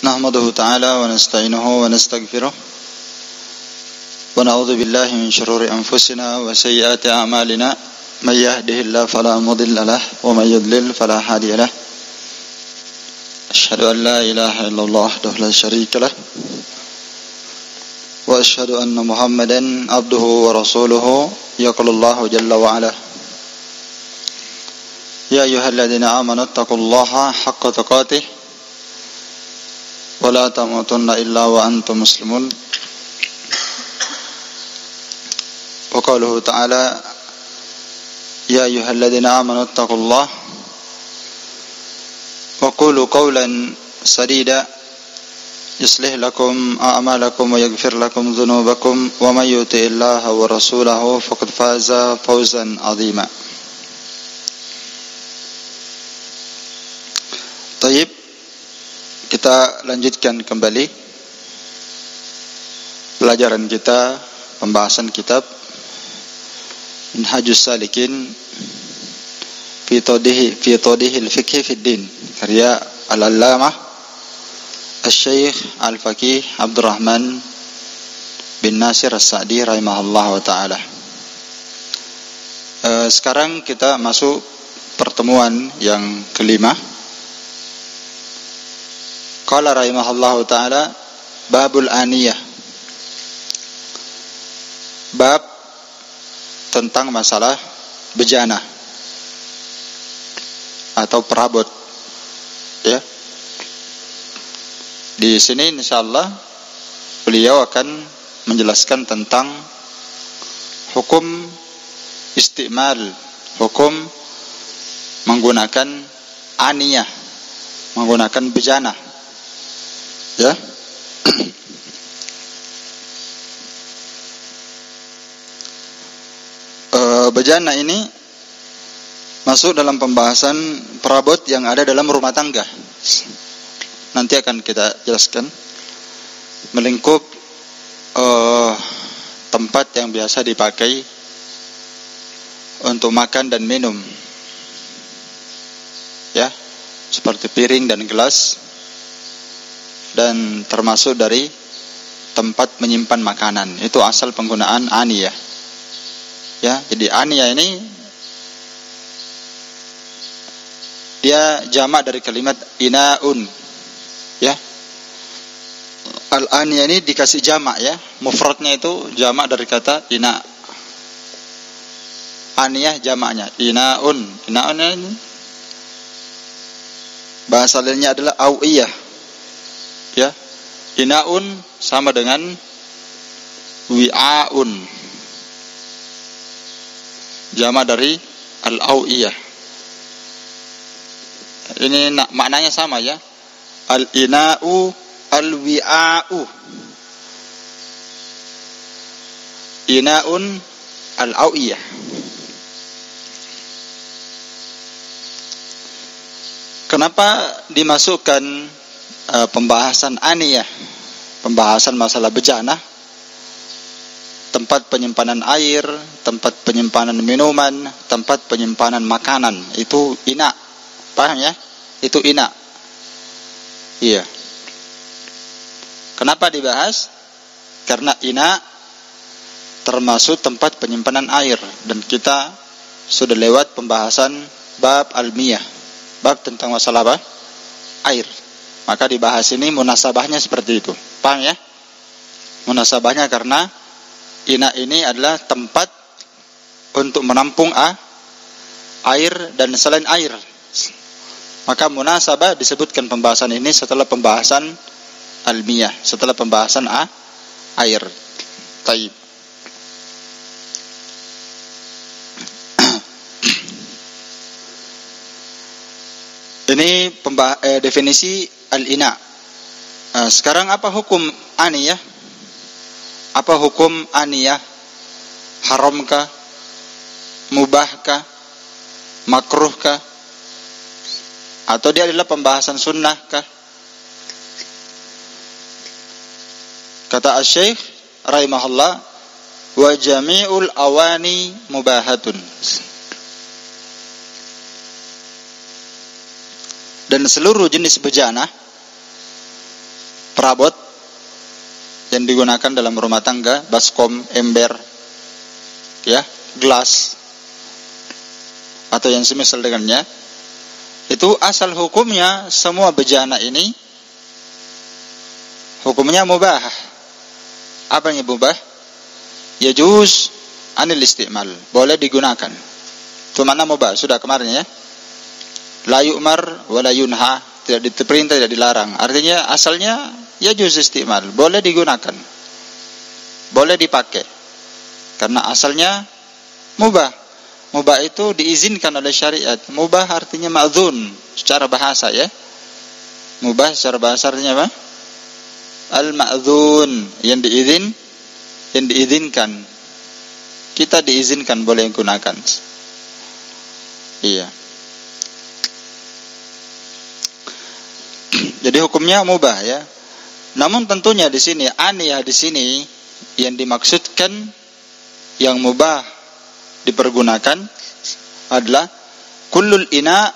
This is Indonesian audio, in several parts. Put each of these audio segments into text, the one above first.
نحمده تعالى ونستعينه ونستغفره ونعوذ بالله من شرور أنفسنا وسيئات أعمالنا من يهده الله فلا مضل له ومن يضلل فلا هادي له أشهد أن لا إله إلا الله وحده لا شريك له وأشهد أن محمدا عبده ورسوله يقول الله جل وعلا يا أيها الذين آمنوا اتقوا الله حق تقاته ولا تموتن إلا وأنتم مسلمون وقوله تعالى يا أيها الذين آمنوا اتقوا الله وقولوا قولا سديدا يصلح لكم أعمالكم ويغفر لكم ذنوبكم ومن يطع الله ورسوله فقد فاز فوزا عظيما. Taib, kita lanjutkan kembali pelajaran kita, pembahasan kitab Minhajus Salikin fi tawdihil fiqh fid din, karya Al-Allamah Al-Syekh Al-Faqih Abdurrahman bin Nasir As-Sa'di rahimahullah ta'ala. Sekarang kita masuk pertemuan yang kelima. Qala rahimahullahu ta'ala babul aniyah, bab tentang masalah bejana atau perabot, ya. Di sini insyaallah beliau akan menjelaskan tentang hukum istimal, hukum menggunakan aniyah, menggunakan bejana, ya. Bejana ini masuk dalam pembahasan perabot yang ada dalam rumah tangga. Nanti akan kita jelaskan. Melingkup tempat yang biasa dipakai untuk makan dan minum, ya, seperti piring dan gelas, dan termasuk dari tempat menyimpan makanan. Itu asal penggunaan aniyah, ya. Jadi aniyah ini dia jamak dari kalimat inaun, ya. Al-aniyah ini dikasih jamak, ya. Mufradnya itu jamak dari kata ina. Aniyah jamaknya inaun. Inaun ini bahasa lainnya adalah awiyah, ya. Inaun sama dengan wi'aun, jamak dari al-awiyah. Ini maknanya sama, ya. Al-ina'u al-wi'a'u. Ina'un al-awiyah. Kenapa dimasukkan pembahasan aniyah, pembahasan masalah bejana, tempat penyimpanan air, tempat penyimpanan minuman, tempat penyimpanan makanan, itu ina. Paham, ya? Itu ina. Iya. Kenapa dibahas? Karena ina termasuk tempat penyimpanan air, dan kita sudah lewat pembahasan bab al-miyah, bab tentang masalah apa? Air. Maka dibahas ini munasabahnya seperti itu. Paham, ya? Munasabahnya karena ina ini adalah tempat untuk menampung air dan selain air. Maka munasabah disebutkan pembahasan ini setelah pembahasan al-miyah, setelah pembahasan air. Taib. Ini definisi al-ina. Sekarang apa hukum aniyah? Apa hukum aniyah? Haramkah? Mubahkah? Makruhkah? Atau dia adalah pembahasan sunnahkah? Kata Asy-Syaikh rahimahullah, wa jami'ul awani mubahatun. Dan seluruh jenis bejana perabot yang digunakan dalam rumah tangga, baskom, ember, ya, gelas, atau yang semisal dengannya, itu asal hukumnya semua bejana ini hukumnya mubah. Apa yang mubah? Yajuz anil istimal, boleh digunakan. Itu makna mubah, sudah kemarin ya. La yu'mar wa la yunha, tidak diperintah, tidak dilarang. Artinya asalnya yajuz istimal, boleh digunakan, boleh dipakai, karena asalnya mubah. Mubah itu diizinkan oleh syariat. Mubah artinya ma'dzun secara bahasa ya. Mubah secara bahasa artinya apa? Al-ma'dzun, yang diizinkan. Kita diizinkan boleh gunakan. Iya. Jadi hukumnya mubah ya. Namun tentunya di sini aniyah di sini yang dimaksudkan yang mubah dipergunakan adalah kullul ina,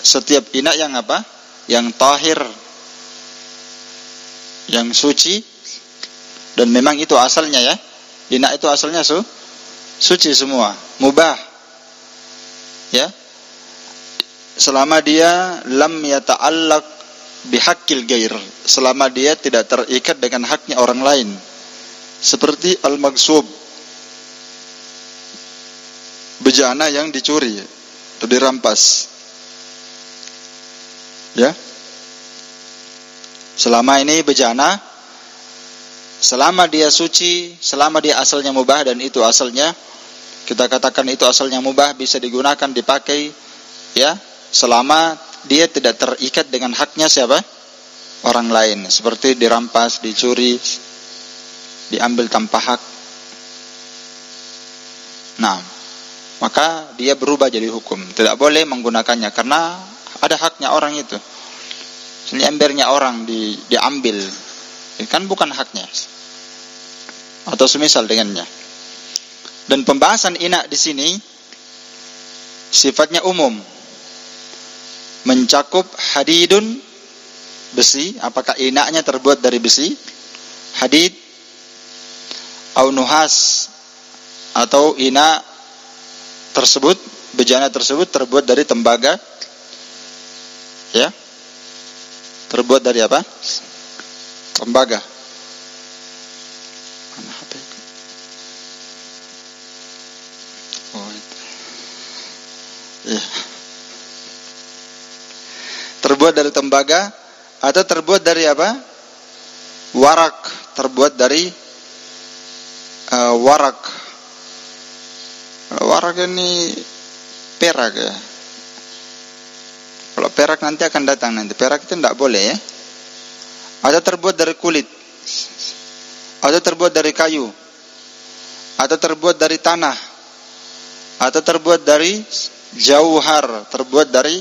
setiap ina yang apa? Yang tahir, yang suci, dan memang itu asalnya ya. Ina itu asalnya suci semua, mubah. Ya. Selama dia lam yata'allaq bihaqqil ghair, selama dia tidak terikat dengan haknya orang lain. Seperti al-maghsub, bejana yang dicuri atau dirampas. Ya. Selama ini bejana, selama dia suci, selama dia asalnya mubah, dan itu asalnya kita katakan itu asalnya mubah, bisa digunakan, dipakai ya, selama dia tidak terikat dengan haknya siapa? Orang lain, seperti dirampas, dicuri, diambil tanpa hak. Nah, maka dia berubah jadi hukum. Tidak boleh menggunakannya karena ada haknya orang itu. Ini embernya orang diambil, kan bukan haknya. Atau semisal dengannya. Dan pembahasan ina di sini sifatnya umum, mencakup hadidun, besi. Apakah inaknya terbuat dari besi, hadid, au nuhas, atau ina tersebut, bejana tersebut terbuat dari tembaga, ya, terbuat dari apa? Tembaga. Mana HP? Oh itu. Ya. Terbuat dari tembaga atau terbuat dari apa? Warak, terbuat dari warak. Warak ini perak ya. Kalau perak nanti akan datang nanti. Perak itu tidak boleh ya. Atau terbuat dari kulit, atau terbuat dari kayu, atau terbuat dari tanah, atau terbuat dari jauhar, terbuat dari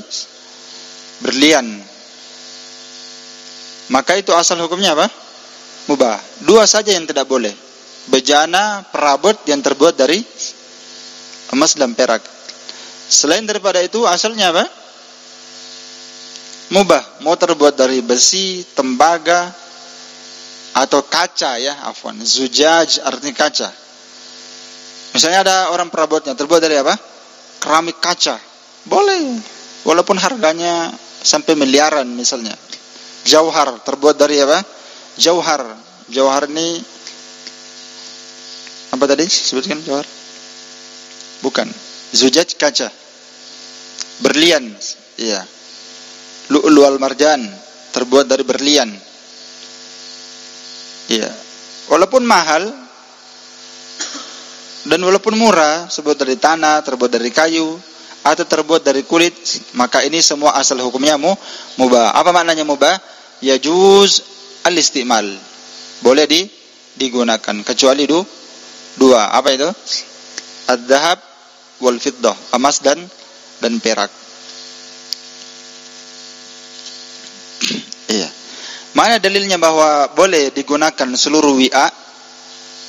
berlian. Maka itu asal hukumnya apa? Mubah. Dua saja yang tidak boleh. Bejana perabot yang terbuat dari emas dan perak. Selain daripada itu asalnya apa? Mubah. Mau terbuat dari besi, tembaga, atau kaca ya, afwan. Zujaj artinya kaca. Misalnya ada orang perabotnya terbuat dari apa? Keramik kaca. Boleh. Walaupun harganya sampai miliaran misalnya. Jauhar terbuat dari apa? Jauhar. Jauhar ini apa tadi? Sebutkan jauhar. Bukan. Zujaj kaca. Berlian. Iya. Lu'lu al-marjan terbuat dari berlian. Iya. Walaupun mahal dan walaupun murah, terbuat dari tanah, terbuat dari kayu, atau terbuat dari kulit, maka ini semua asal hukumnya mubah. Apa maknanya mubah? Yajuz al-istimal. Boleh digunakan kecuali dua. Apa itu? Ad-dhahab wal fiddah, emas dan perak. Iya. Mana dalilnya bahwa boleh digunakan seluruh wi'a?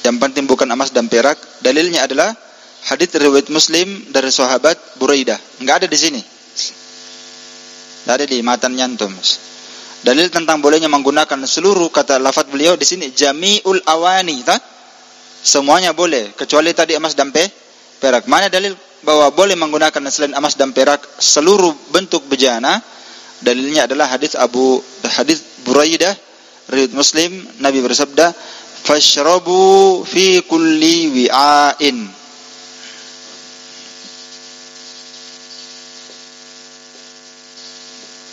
Yang penting bukan emas dan perak. Dalilnya adalah hadits riwayat Muslim dari sahabat Buraidah. Enggak ada di sini. Enggak ada di matan nyantum. Dalil tentang bolehnya menggunakan seluruh, kata lafaz beliau di sini jami'ul awani, semuanya boleh kecuali tadi emas dan perak. Mana dalil bahwa boleh menggunakan selain emas dan perak seluruh bentuk bejana? Dalilnya adalah hadis Buraidah riwayat Muslim, Nabi bersabda, "Fashrabu fi kulli wi'ain."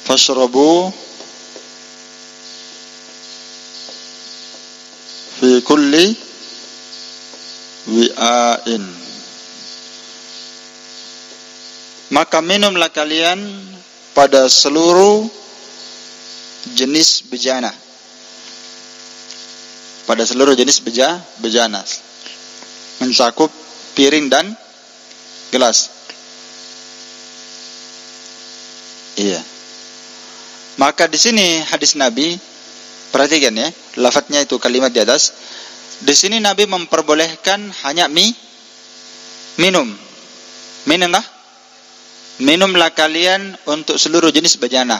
Fashrabu fi kulli wi'ain. Maka minumlah kalian pada seluruh jenis bejana. Pada seluruh jenis bejana. Mencakup piring dan gelas. Iya. Maka di sini hadis Nabi, perhatikan ya, lafadznya itu kalimat di atas. Di sini Nabi memperbolehkan hanya minum. Minumlah kalian untuk seluruh jenis bejana.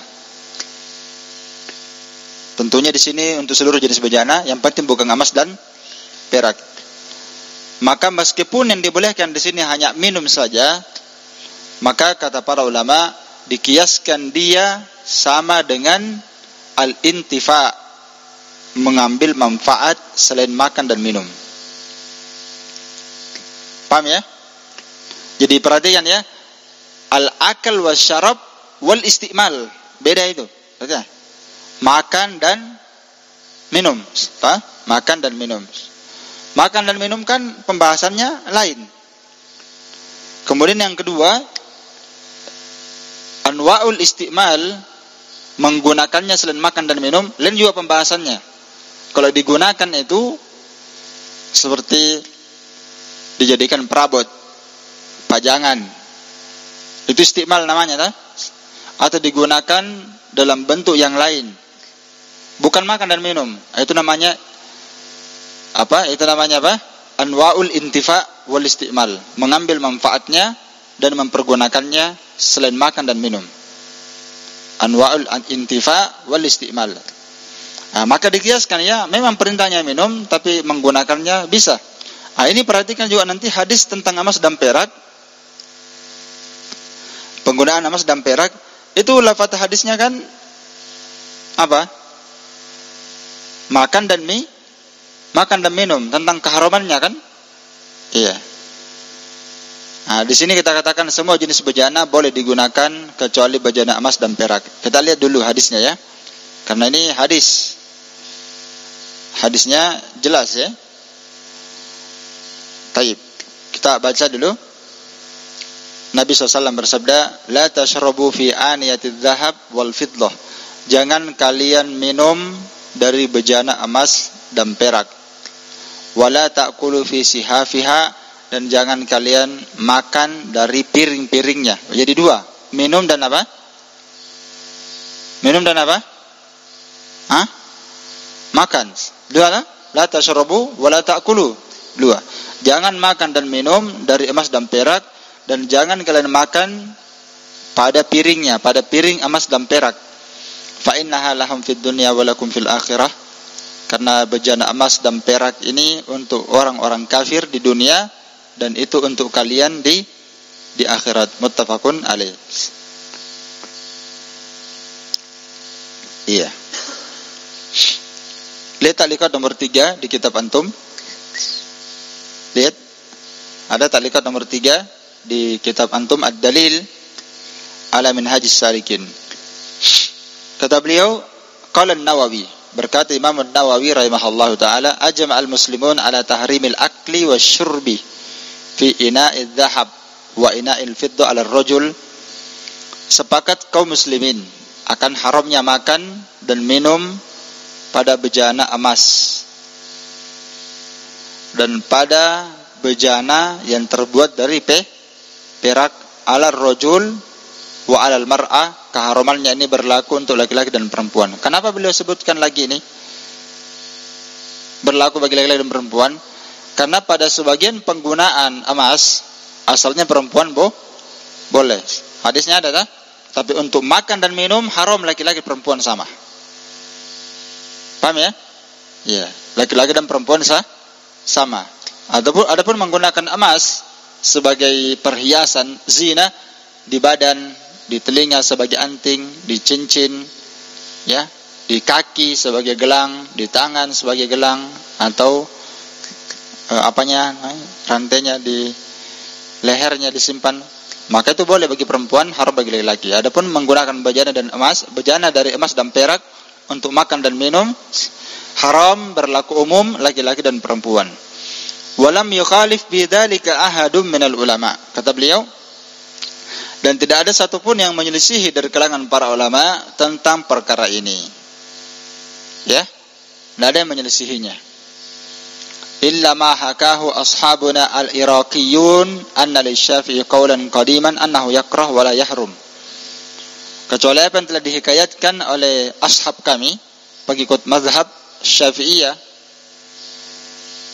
Tentunya di sini untuk seluruh jenis bejana, yang penting bukan emas dan perak. Maka meskipun yang dibolehkan di sini hanya minum saja, maka kata para ulama dikiaskan dia sama dengan al-intifa, mengambil manfaat selain makan dan minum. Paham ya? Jadi perhatikan ya, al-akal wasyarab wal istimal, beda itu. Oke. Makan dan minum. Makan dan minum. Makan dan minum kan pembahasannya lain. Kemudian yang kedua, anwa'ul istimal, menggunakannya selain makan dan minum, lain juga pembahasannya. Kalau digunakan itu seperti dijadikan perabot, pajangan, itu istimal namanya, atau digunakan dalam bentuk yang lain, bukan makan dan minum, itu namanya apa? Anwa'ul intifa wal istimal, mengambil manfaatnya dan mempergunakannya selain makan dan minum. Anwa'ul intifa wal istimal. Maka dikiaskan ya, memang perintahnya minum, tapi menggunakannya bisa. Ini perhatikan juga nanti hadis tentang emas dan perak. Penggunaan emas dan perak itu lafaz hadisnya kan apa? Makan dan minum, tentang keharamannya kan? Iya. Di sini kita katakan semua jenis bejana boleh digunakan kecuali bejana emas dan perak. Kita lihat dulu hadisnya ya. Karena ini hadisnya jelas ya. Baik. Kita baca dulu. Nabi SAW bersabda, "La tashrabu fi aniyatiz zahab wal fiddah." Jangan kalian minum dari bejana emas dan perak. Wala ta'kulu fi sihafiha, dan jangan kalian makan dari piring-piringnya. Jadi dua, minum dan apa? Minum dan apa? Makan. Dua lah. La tashrabu wala ta'kulu. Dua. Jangan makan dan minum dari emas dan perak, dan jangan kalian makan pada piringnya, pada piring emas dan perak. Fa innaha lahum fid dunya wa lakum fil akhirah. Karena bejana emas dan perak ini untuk orang-orang kafir di dunia, dan itu untuk kalian di akhirat. Muttafaqun alaih. Iya. Lihat taklikat nomor 3 di kitab antum. Lihat. Ada taklikat nomor 3 di kitab antum, ad-dalil ala minhajis salikin. Kata beliau, qala an-Nawawi, berkata Imam an-Nawawi rahimahullahu taala, ajma' al-muslimun ala tahrimil akli wasyurbi fi ina'idz dhahab wa ina'il fiddah 'ala ar-rajul. Sepakat kaum muslimin akan haramnya makan dan minum pada bejana emas dan pada bejana yang terbuat dari perak, 'ala ar-rajul wa 'ala al-mar'ah. Keharamannya ini berlaku untuk laki-laki dan perempuan. Kenapa beliau sebutkan lagi ini? Berlaku bagi laki-laki dan perempuan. Karena pada sebagian penggunaan emas, asalnya perempuan boleh. Hadisnya ada tak? Tapi untuk makan dan minum haram laki-laki perempuan sama. Paham ya? Ya, laki-laki dan perempuan sama. Adapun menggunakan emas sebagai perhiasan zina di badan, di telinga sebagai anting, di cincin, ya, di kaki sebagai gelang, di tangan sebagai gelang, atau rantainya di lehernya disimpan, maka itu boleh bagi perempuan, haram bagi laki-laki. Adapun menggunakan bejana dari emas dan perak untuk makan dan minum, haram, berlaku umum laki-laki dan perempuan. Walam yukhalif bidzalika ahadum minal ulama. Kata beliau, dan tidak ada satupun yang menyelisihi dari kalangan para ulama tentang perkara ini. Ya, tidak ada yang menyelisihinya. Illa ma hakahu ashabuna al-Iraqiyun anna lisyafi'i qawlan qadiman annahu yakrah wa la yahrum. Kecuali apa yang telah dihikayatkan oleh ashab kami, pengikut mazhab Syafi'iyah,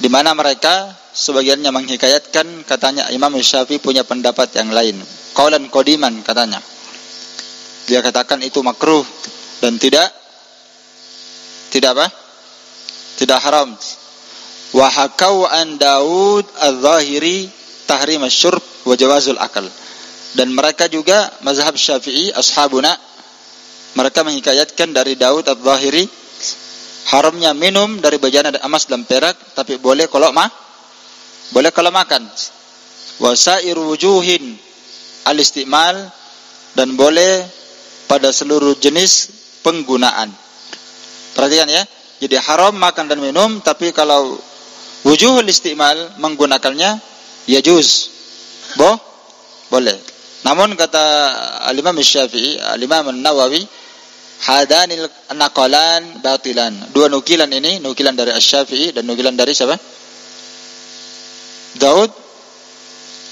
di mana mereka sebagiannya menghikayatkan, katanya Imam Syafi'i punya pendapat yang lain. Qaulan qadiman katanya. Dia katakan itu makruh dan tidak haram. Wa hakau an Daud al-Zahiri tahrim asy-syurb wa jawazul akal. Dan mereka juga mazhab Syafi'i ashabuna, mereka menghikayatkan dari Daud al-Zahiri haramnya minum dari bejana emas dan perak, tapi boleh kalau makan. Wasairu wujuhin al-istimal, dan boleh pada seluruh jenis penggunaan. Perhatikan ya. Jadi haram makan dan minum, tapi kalau wujuhul istimal menggunakannya yajuz. Boleh. Namun kata Al-Imam Syafi'i, Al-Imam An-Nawawi, hadanil naqalan batilan. Dua nukilan ini, nukilan dari Asy-Syafi'i dan nukilan dari siapa? Daud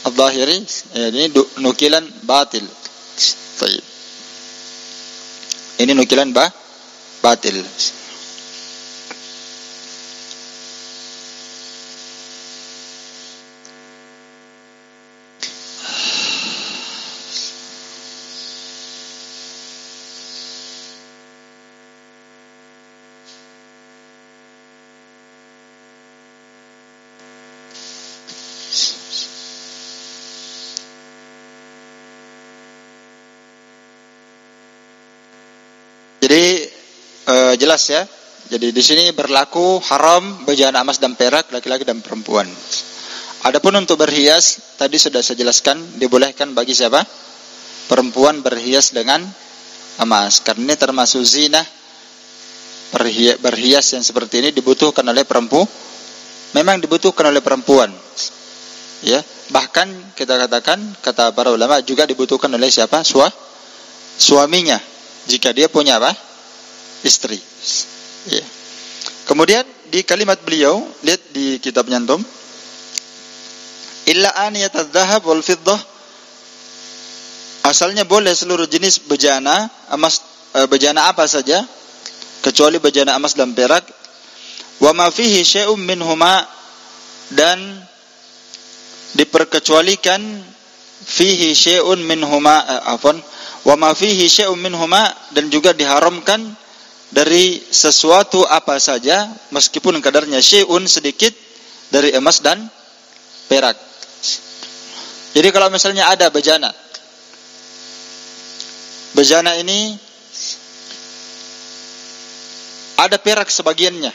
al-Zahiri. Ini nukilan batil. Baik. Ini nukilan batil. Jadi jelas ya. Jadi di sini berlaku haram bejana emas dan perak laki-laki dan perempuan. Adapun untuk berhias, tadi sudah saya jelaskan, dibolehkan bagi siapa? Perempuan berhias dengan emas. Karena ini termasuk zina. Berhias yang seperti ini dibutuhkan oleh perempuan. Memang dibutuhkan oleh perempuan. Ya, bahkan kita katakan, kata para ulama, juga dibutuhkan oleh siapa? Suaminya. Jika dia punya apa? Istri. Ya. Kemudian di kalimat beliau, lihat di kitab nyantum, illa aniyatadz dzahab wal fiddah, asalnya boleh seluruh jenis bejana emas, bejana apa saja kecuali bejana emas dan perak. Wa ma fihi syai'un minhuma, dan diperkecualikan fihi syai'un minhuma wa ma fihi syai'un minhuma, dan juga diharamkan dari sesuatu apa saja meskipun kadarnya syai'un sedikit dari emas dan perak. Jadi kalau misalnya ada bejana ini ada perak sebagiannya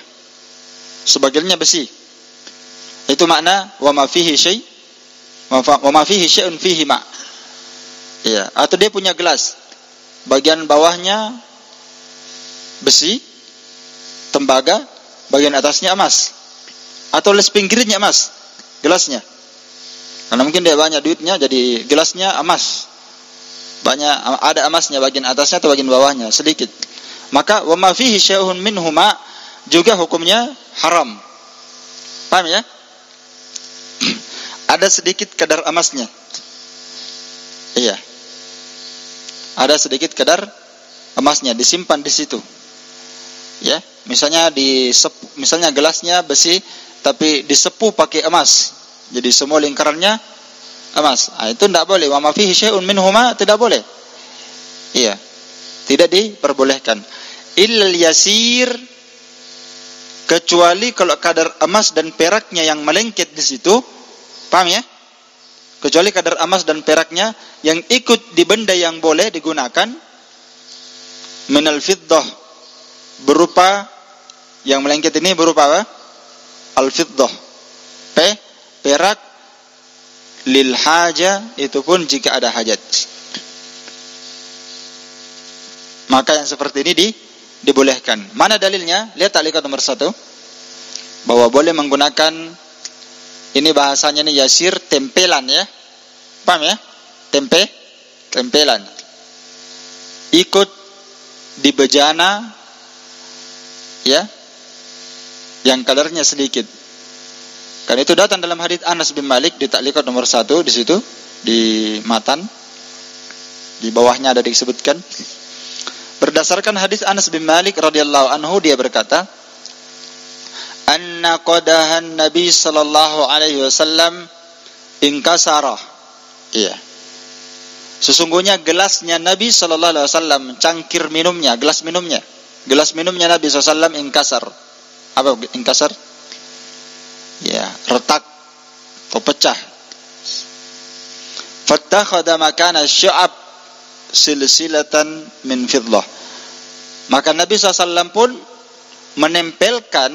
besi, itu makna wa ma fihi syai'un fihi ma. Ya, atau dia punya gelas, bagian bawahnya besi, tembaga, bagian atasnya emas, atau les pinggirnya emas, gelasnya. Karena mungkin dia banyak duitnya, jadi gelasnya emas, banyak ada emasnya bagian atasnya atau bagian bawahnya sedikit. Maka wa ma fihi syai'un minhuma juga hukumnya haram. Paham ya? Ada sedikit kadar emasnya. Iya. Ada sedikit kadar emasnya disimpan di situ. Ya, misalnya misalnya gelasnya besi tapi disepuh pakai emas. Jadi semua lingkarannya emas. Itu tidak boleh. Wa ma fihi syai'un minhuma, tidak boleh. Iya. Tidak diperbolehkan. Illal yasir kecuali kalau kadar emas dan peraknya yang melengket di situ, paham ya? Kecuali kadar emas dan peraknya yang ikut di benda yang boleh digunakan, minal fiddah, berupa yang melengket ini berupa apa? Al-fiddah, perak, lil haja, itu pun jika ada hajat. Maka yang seperti ini dibolehkan. Mana dalilnya? Lihat ta'liqat nomor 1, bahwa boleh menggunakan, ini bahasanya ini yasir, tempelan ya. Paham ya? Tempelan. Ikut di bejana ya, yang kadarnya sedikit. Karena itu datang dalam hadits Anas bin Malik di ta'liqat nomor 1 di situ, di matan. Di bawahnya ada disebutkan. Berdasarkan hadis Anas bin Malik radhiyallahu anhu, dia berkata, anna qadahan Nabi sallallahu alaihi wasallam inkasara. Iya. Sesungguhnya gelasnya Nabi sallallahu alaihi wasallam, cangkir minumnya, gelas minumnya Nabi sallallahu alaihi wasallam inkasar. Apa inkasar? Ya, retak atau pecah. Fattakhadha makana syu'ab silsilatan min fiddah. Maka Nabi SAW pun menempelkan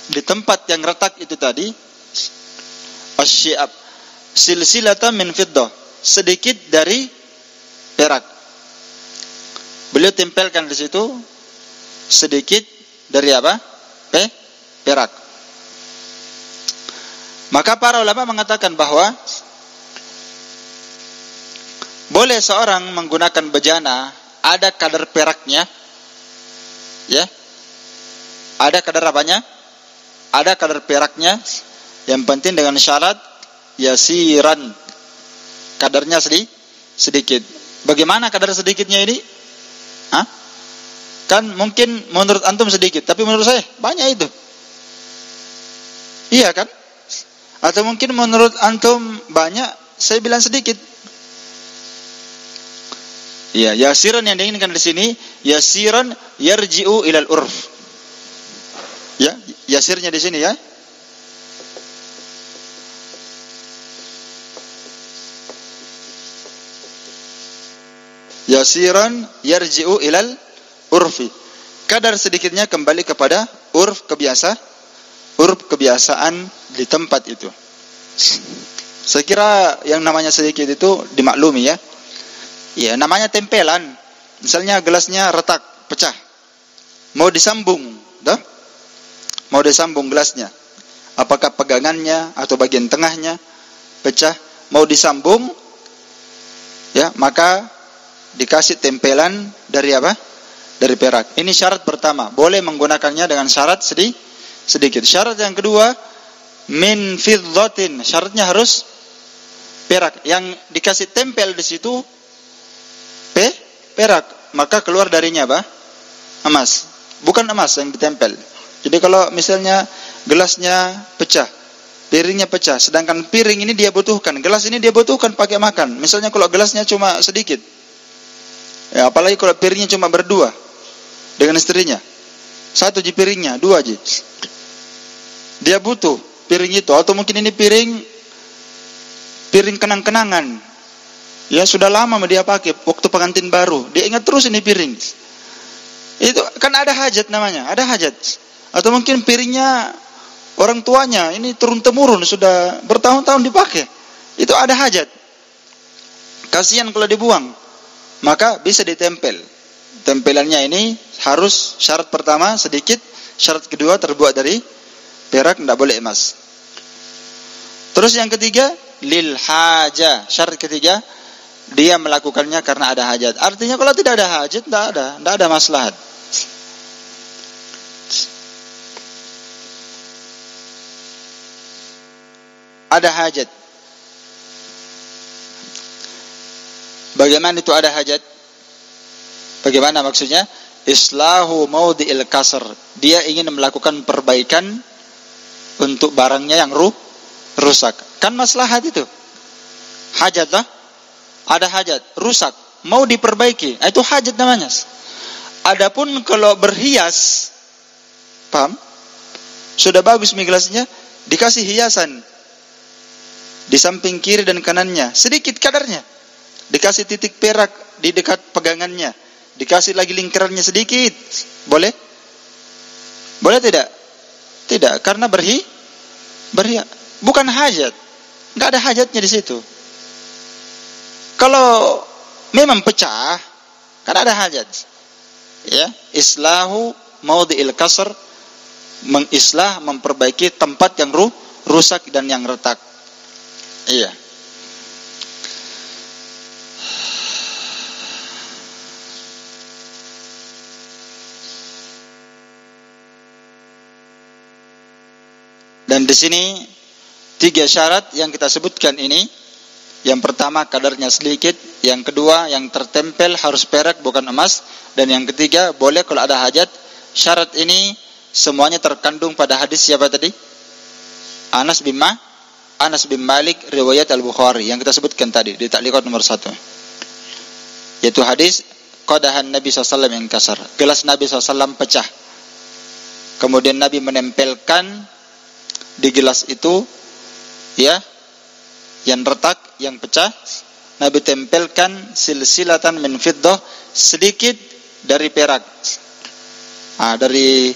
di tempat yang retak itu tadi asy-syi'ab silsilatan min fiddah, sedikit dari perak. Beliau tempelkan di situ sedikit dari apa? Perak. Maka para ulama mengatakan bahwa boleh seorang menggunakan bejana ada kadar peraknya, ya, ada kadar apanya? Ada kadar peraknya. Yang penting dengan syarat yasiran, kadarnya sedikit. Bagaimana kadar sedikitnya ini? Kan mungkin menurut antum sedikit, tapi menurut saya banyak itu. Iya kan? Atau mungkin menurut antum banyak, saya bilang sedikit. Ya, yasiran yang diinginkan di sini, yasiran yarji'u ilal urf. Ya, yasirnya di sini ya. Yasiran yarji'u ilal urfi. Kadar sedikitnya kembali kepada urf kebiasaan di tempat itu. Saya kira yang namanya sedikit itu dimaklumi ya. Ya, namanya tempelan. Misalnya gelasnya retak, pecah. Mau disambung, dah? Mau disambung gelasnya. Apakah pegangannya atau bagian tengahnya pecah? Mau disambung, ya, maka dikasih tempelan dari apa? Dari perak. Ini syarat pertama. Boleh menggunakannya dengan syarat sedikit. Syarat yang kedua, min fiddatin. Syaratnya harus perak. Yang dikasih tempel di situ perak. Maka keluar darinya apa? Emas. Bukan emas yang ditempel. Jadi kalau misalnya gelasnya pecah, piringnya pecah, sedangkan piring ini dia butuhkan, gelas ini dia butuhkan pakai makan. Misalnya kalau gelasnya cuma sedikit, ya, apalagi kalau piringnya cuma berdua dengan istrinya, satu je piringnya, dua je, dia butuh piring itu. Atau mungkin ini piring kenang-kenangan, ya sudah lama dia pakai, waktu pengantin baru, dia ingat terus ini piring. Itu kan ada hajat namanya, ada hajat. Atau mungkin piringnya orang tuanya, ini turun-temurun, sudah bertahun-tahun dipakai. Itu ada hajat. Kasihan kalau dibuang. Maka bisa ditempel. Tempelannya ini harus syarat pertama sedikit, syarat kedua terbuat dari perak, tidak boleh emas. Terus yang ketiga, lil haja. Syarat ketiga, dia melakukannya karena ada hajat. Artinya kalau tidak ada hajat, tidak ada maslahat. Ada hajat. Bagaimana itu ada hajat? Bagaimana maksudnya? Islahu maudhi'il kasr. Dia ingin melakukan perbaikan untuk barangnya yang rusak. Kan maslahat itu. Hajat lah. Ada hajat, rusak, mau diperbaiki. Itu hajat namanya. Adapun kalau berhias, paham? Sudah bagus mie gelasnya, dikasih hiasan di samping kiri dan kanannya, sedikit kadarnya. Dikasih titik perak di dekat pegangannya, dikasih lagi lingkarannya sedikit. Boleh? Boleh tidak? Tidak, karena berhias. Bukan hajat. Enggak ada hajatnya di situ. Kalau memang pecah, kan ada hajat. Ya, islahu maudhi'il kasr, mengislah, memperbaiki tempat yang rusak dan yang retak. Iya. Dan di sini 3 syarat yang kita sebutkan ini. Yang pertama kadarnya sedikit, yang kedua yang tertempel harus perak bukan emas, dan yang ketiga boleh kalau ada hajat. Syarat ini semuanya terkandung pada hadis siapa tadi? Anas bin Malik riwayat Al-Bukhari yang kita sebutkan tadi di takliqat nomor 1. Yaitu hadis qadahan Nabi SAW yang kasar. Gelas Nabi SAW pecah. Kemudian Nabi menempelkan di gelas itu, ya, yang retak, yang pecah, Nabi tempelkan silsilatan min fiddah, sedikit dari perak. Dari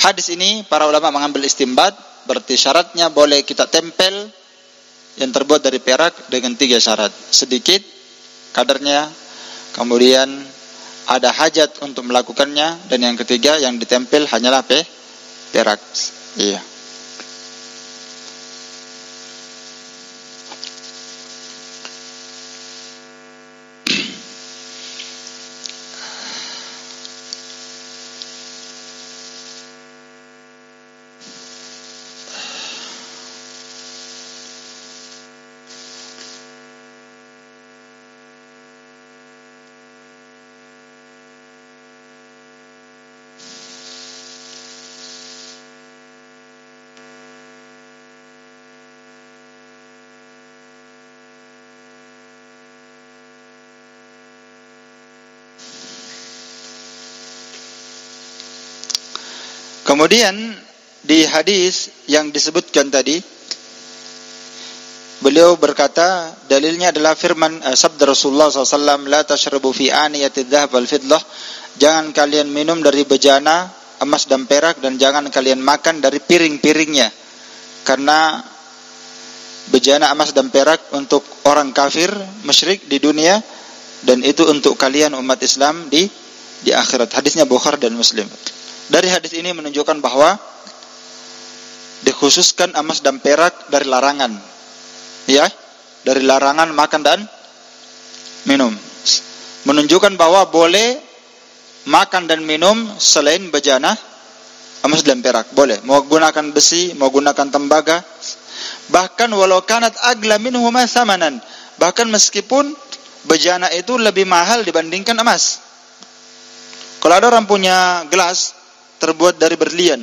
hadis ini para ulama mengambil istinbat, berarti syaratnya boleh kita tempel yang terbuat dari perak dengan 3 syarat. Sedikit kadarnya, kemudian ada hajat untuk melakukannya, dan yang ketiga yang ditempel hanyalah perak. Iya. Kemudian di hadis yang disebutkan tadi, beliau berkata dalilnya adalah firman sabda Rasulullah SAW, la tashrabu fi aniyati dhahab wal fiddah, jangan kalian minum dari bejana emas dan perak, dan jangan kalian makan dari piring-piringnya, karena bejana emas dan perak untuk orang kafir musyrik di dunia, dan itu untuk kalian umat Islam di akhirat. Hadisnya Bukhari dan Muslim. Dari hadis ini menunjukkan bahwa dikhususkan emas dan perak dari larangan, ya, dari larangan makan dan minum. Menunjukkan bahwa boleh makan dan minum selain bejana emas dan perak, boleh. Mau gunakan besi, mau gunakan tembaga, bahkan walau kanat agla minhuma samanan, bahkan meskipun bejana itu lebih mahal dibandingkan emas. Kalau ada orang punya gelas terbuat dari berlian,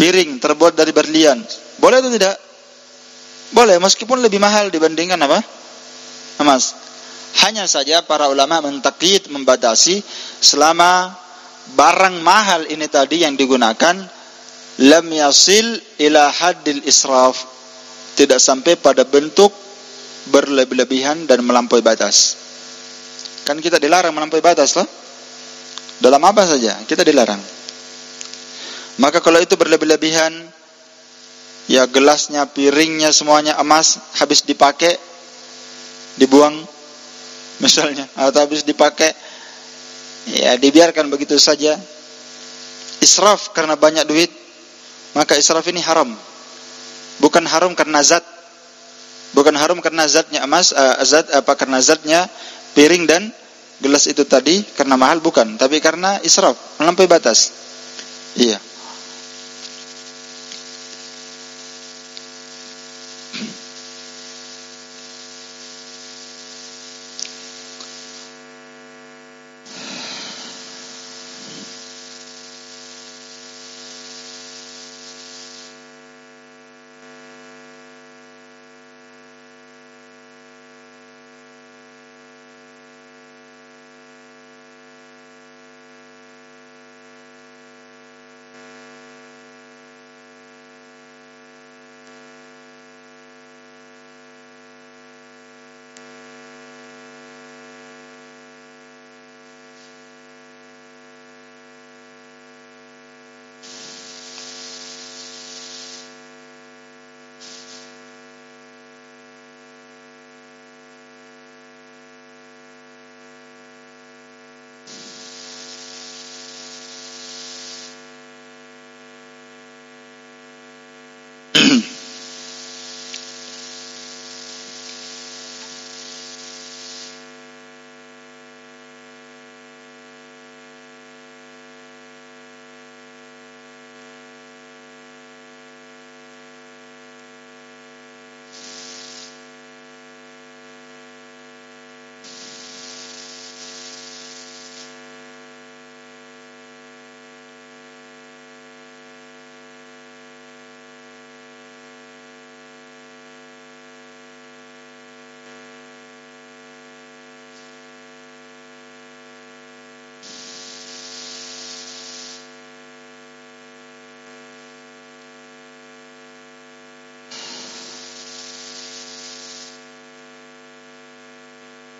piring terbuat dari berlian, boleh atau tidak? Boleh, meskipun lebih mahal dibandingkan apa? Emas. Hanya saja para ulama mentakyid, membatasi, selama barang mahal ini tadi yang digunakan lam yasil ila haddil israf, tidak sampai pada bentuk berlebih-lebihan dan melampaui batas. Kan kita dilarang melampaui batas loh. Dalam apa saja kita dilarang. Maka kalau itu berlebih-lebihan, ya gelasnya, piringnya, semuanya emas, habis dipakai dibuang misalnya, atau habis dipakai ya dibiarkan begitu saja, israf karena banyak duit, maka israf ini haram. Bukan haram karena zat, bukan haram karena zatnya emas, karena zatnya piring dan gelas itu tadi karena mahal, bukan, tapi karena israf, melampaui batas. Iya.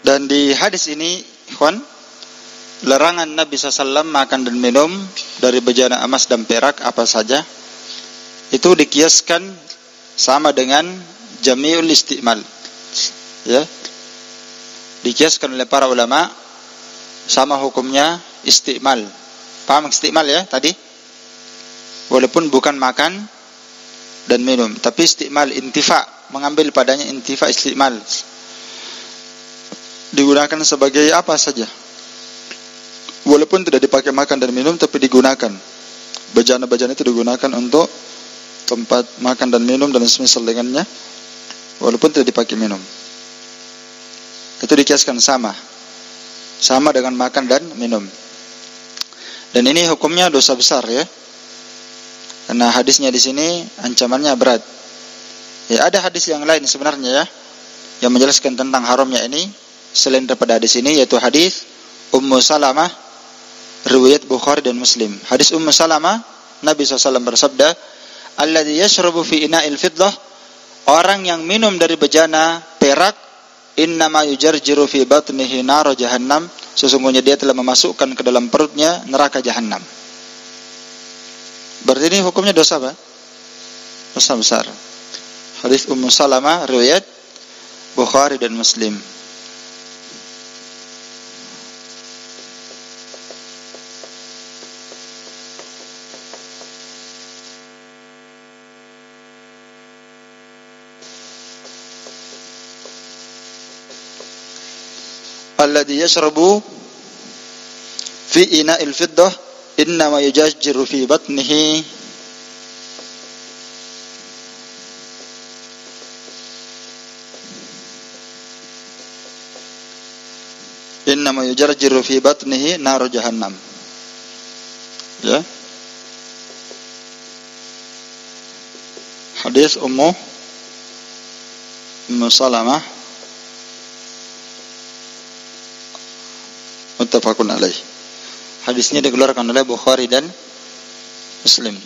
Dan di hadis ini, ikhwan, larangan Nabi SAW makan dan minum dari bejana emas dan perak apa saja, itu dikiaskan sama dengan jami'ul isti'mal. Ya. Dikiaskan oleh para ulama sama hukumnya isti'mal. Paham isti'mal ya tadi? Walaupun bukan makan dan minum, tapi isti'mal, intifa, mengambil padanya intifa isti'mal. Digunakan sebagai apa saja. Walaupun tidak dipakai makan dan minum, tapi digunakan. Bejana-bejana itu digunakan untuk tempat makan dan minum dan semisal dengannya, walaupun tidak dipakai minum. Itu dikiaskan sama dengan makan dan minum. Dan ini hukumnya dosa besar ya. Karena hadisnya di sini ancamannya berat. Ya, ada hadis yang lain sebenarnya ya, yang menjelaskan tentang haramnya ini selain daripada hadis ini, yaitu hadis Ummu Salamah riwayat Bukhari dan Muslim. Hadis Ummu Salamah, Nabi SAW bersabda, alladzi yashrabu fi ina'il fiddah, orang yang minum dari bejana perak, innama yujarjiru fi batnihi nar jahannam, sesungguhnya dia telah memasukkan ke dalam perutnya neraka jahannam. Berarti ini hukumnya dosa apa? Dosa besar. Hadis Ummu Salamah riwayat Bukhari dan Muslim. Alladhi yashrabu fi ina'il fiddah innama yujajjiru fi batnihi innama yujarjiru fi batnihi nar jahannam. Ya. Hadis Ummu Salamah muttafaqun alaih. Hadisnya dikeluarkan oleh Bukhari dan Muslim.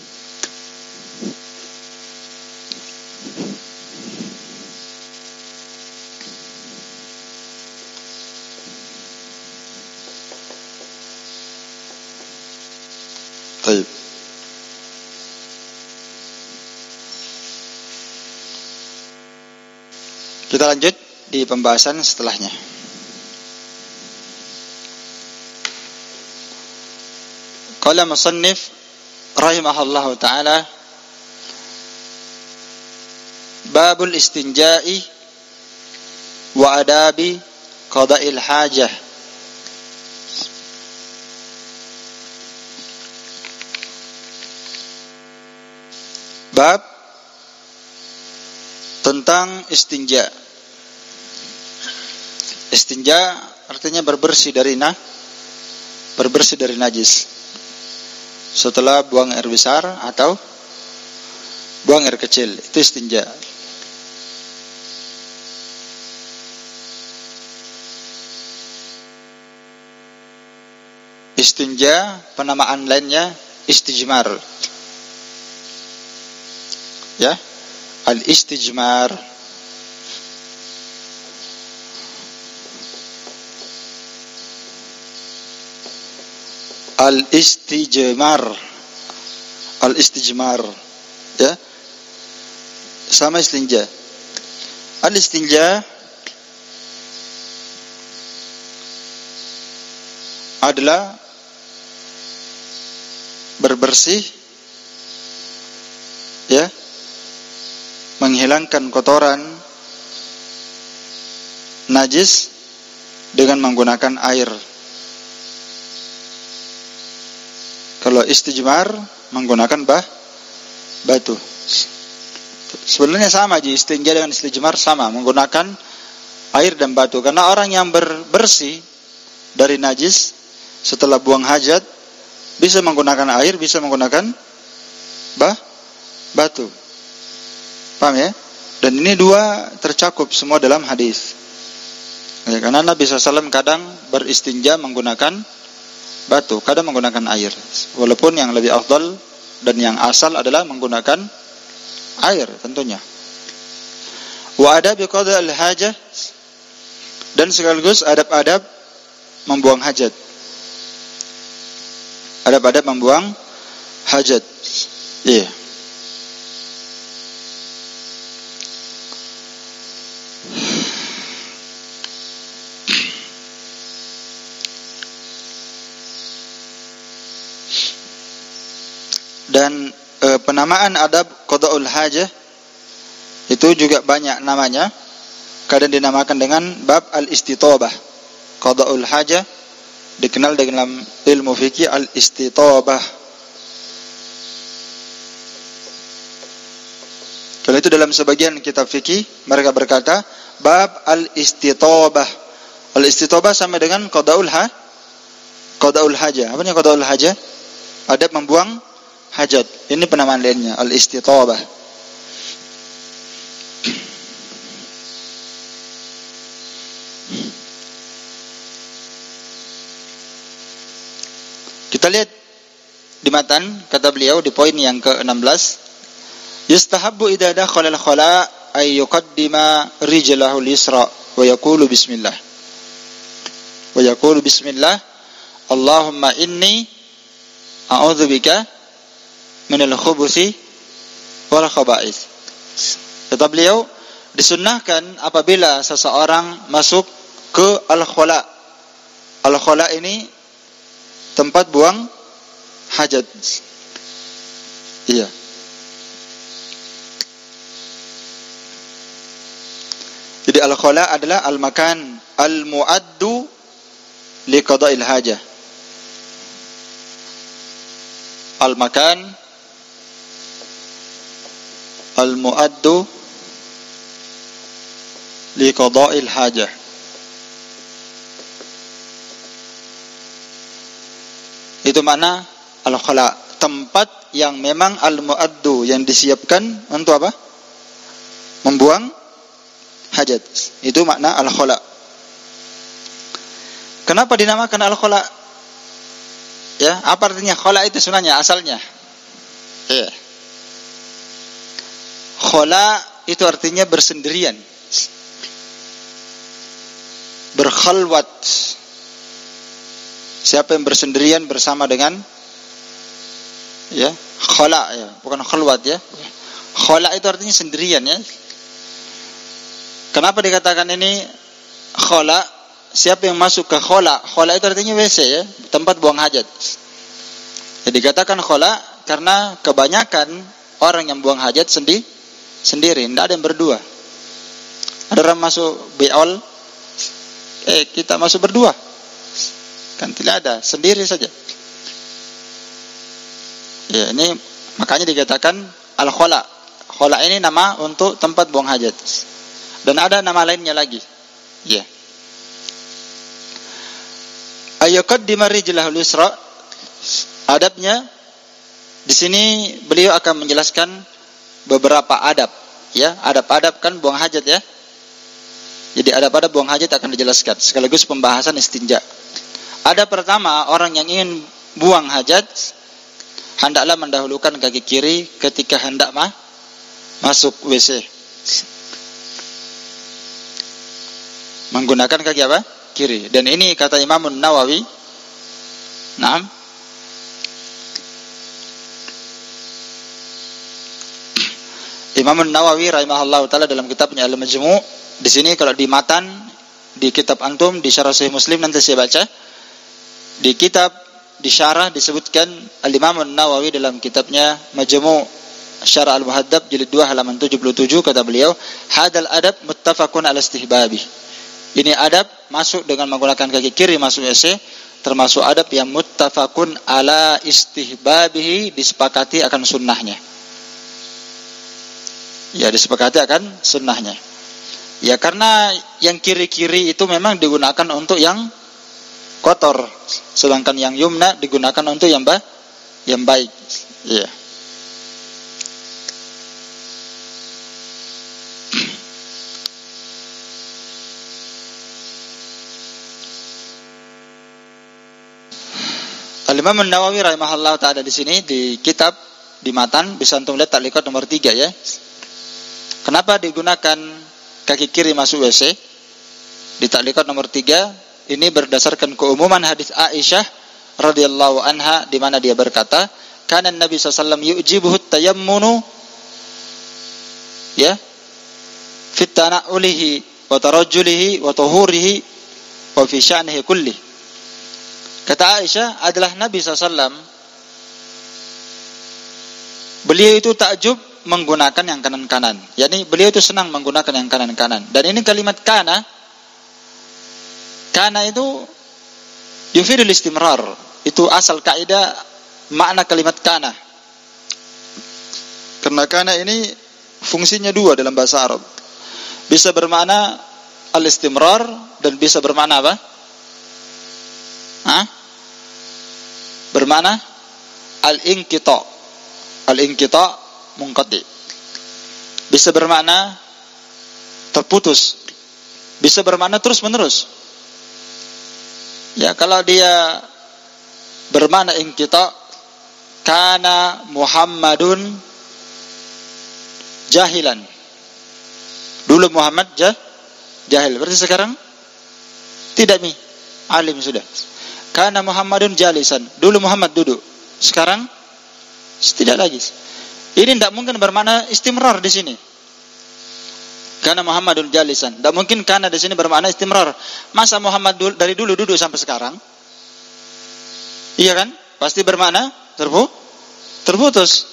Baik. Kita lanjut di pembahasan setelahnya. Qala musannif rahimahullahu ta'ala, babul istinja'i wa adabi qada'il hajah. Bab tentang istinja. Istinja artinya berbersih dari najis. Setelah buang air besar atau buang air kecil, itu istinja. Istinja penamaan lainnya istijmar. Ya, al-istijmar. Al-istijmar, ya, sama istinja. Al-istinja adalah berbersih, ya, menghilangkan kotoran najis dengan menggunakan air. Kalau istijmar menggunakan batu. Sebenarnya sama aja, istinja dengan istijmar sama, menggunakan air dan batu. Karena orang yang bersih dari najis setelah buang hajat bisa menggunakan air, bisa menggunakan batu. Paham ya? Dan ini dua tercakup semua dalam hadis. Ya, karena Nabi SAW kadang beristinja menggunakan batu, kadang menggunakan air. Walaupun yang lebih afdal dan yang asal adalah menggunakan air tentunya. Wa adabi qada al-hajah, dan sekaligus adab-adab membuang hajat. Adab-adab membuang hajat. Iya. Dan penamaan adab qada'ul hajah itu juga banyak namanya. Kadang dinamakan dengan bab al-istitabah. Qada'ul hajah dikenal dengan ilmu fikih al-istitabah. Kalau itu dalam sebagian kitab fikih mereka berkata bab al-istitabah. Al-istitabah sama dengan qada'ul hajah. Apa artinya qada'ul hajah? Adab membuang hajat. Ini penamaan lainnya, al-istitabah. Kita lihat di matan, kata beliau di poin yang ke-16, yustahabbu idza dakhala al-khala ay yuqaddima rijlahu al-yusra wa yaqulu bismillah. Wa yaqulu bismillah, Allahumma inni a'udzubika minal khubuthi wal khaba'ith. Kata beliau, disunnahkan apabila seseorang masuk ke al-khala. Al-khala ini tempat buang hajat. Iya. Jadi al-khala adalah al-makan al-mu'addu li qada'il hajah. Al-makan al-mu'addu li qada'il hajah. Itu makna al-khala, tempat yang memang al-mu'addu, yang disiapkan untuk apa? Membuang hajat. Itu makna al-khala. Kenapa dinamakan al-khala? Ya, apa artinya khala itu sebenarnya asalnya? Ya. Khala itu artinya bersendirian. Berkhalwat. Siapa yang bersendirian bersama dengan ya, khala ya, bukan khalwat ya. Khala itu artinya sendirian ya. Kenapa dikatakan ini khala? Siapa yang masuk ke khala? Khala itu artinya WC ya, tempat buang hajat. Jadi dikatakan khala karena kebanyakan orang yang buang hajat sendiri, tidak ada yang berdua. Ada orang masuk beol, kita masuk berdua. Kan tidak ada, sendiri saja. Ya, ini makanya dikatakan al-khala. Khala ini nama untuk tempat buang hajat. Dan ada nama lainnya lagi. Ya. Ayuqaddima rijlahu al-yusra. Adabnya di sini beliau akan menjelaskan beberapa adab, ya. Adab-adab kan buang hajat ya. Jadi adab-adab buang hajat akan dijelaskan sekaligus pembahasan istinja. Ada pertama, orang yang ingin buang hajat hendaklah mendahulukan kaki kiri ketika hendak masuk WC. Menggunakan kaki apa? Kiri. Dan ini kata Imam Nawawi. Naam. Imam Nawawi rahimahullah taala dalam kitabnya Al-Majmu', di sini kalau di matan di kitab antum di Syarah Sahih Muslim nanti saya baca. Di kitab di syarah disebutkan Al-Imam Nawawi dalam kitabnya Majmu' Syarah Al-Muhaddab jilid 2 halaman 77, kata beliau, hadal adab muttafaqun ala istihbabi. Ini adab masuk dengan menggunakan kaki kiri masuk WC, termasuk adab yang muttafaqun ala istihbabihi, disepakati akan sunnahnya. Ya, disepakati akan sunnahnya. Ya, karena yang kiri-kiri itu memang digunakan untuk yang kotor, sedangkan yang yumna digunakan untuk yang baik. Ya. Al-Imam Nawawi rahimahullah taala di sini di kitab di matan bisa antum lihat taklikat nomor 3 ya. Kenapa digunakan kaki kiri masuk WC? Di ta'liqat nomor 3, ini berdasarkan keumuman hadis Aisyah radhiyallahu anha di mana dia berkata, "Kana Nabi sallallahu alaihi wasallam yu'jibuhu tayammunu ya fi tana'ulihi wa tarajjulihi wa tuhurihi wa fi sya'nihi kulli." Kata Aisyah adalah Nabi SAW, beliau itu takjub menggunakan yang kanan-kanan. Yani beliau itu senang menggunakan yang kanan-kanan. Dan ini kalimat kana itu yufidul istimrar. Itu asal kaidah makna kalimat kana. Karena kana ini fungsinya dua dalam bahasa Arab. Bisa bermakna al-istimrar dan bisa bermakna apa? Bermakna al-inqita. Al-inqita munqati. Bisa bermakna terputus. Bisa bermakna terus-menerus. Ya, kalau dia bermakna inqita, kana Muhammadun jahilan. Dulu Muhammad jahil. Berarti sekarang tidak alim sudah. Kana Muhammadun jalisan. Dulu Muhammad duduk. Sekarang tidak lagi. Ini tidak mungkin bermakna istimrar di sini. Kana Muhammadun jalisan. Tidak mungkin kana di sini bermakna istimrar. Masa Muhammad dari dulu duduk sampai sekarang? Iya kan? Pasti bermakna terputus.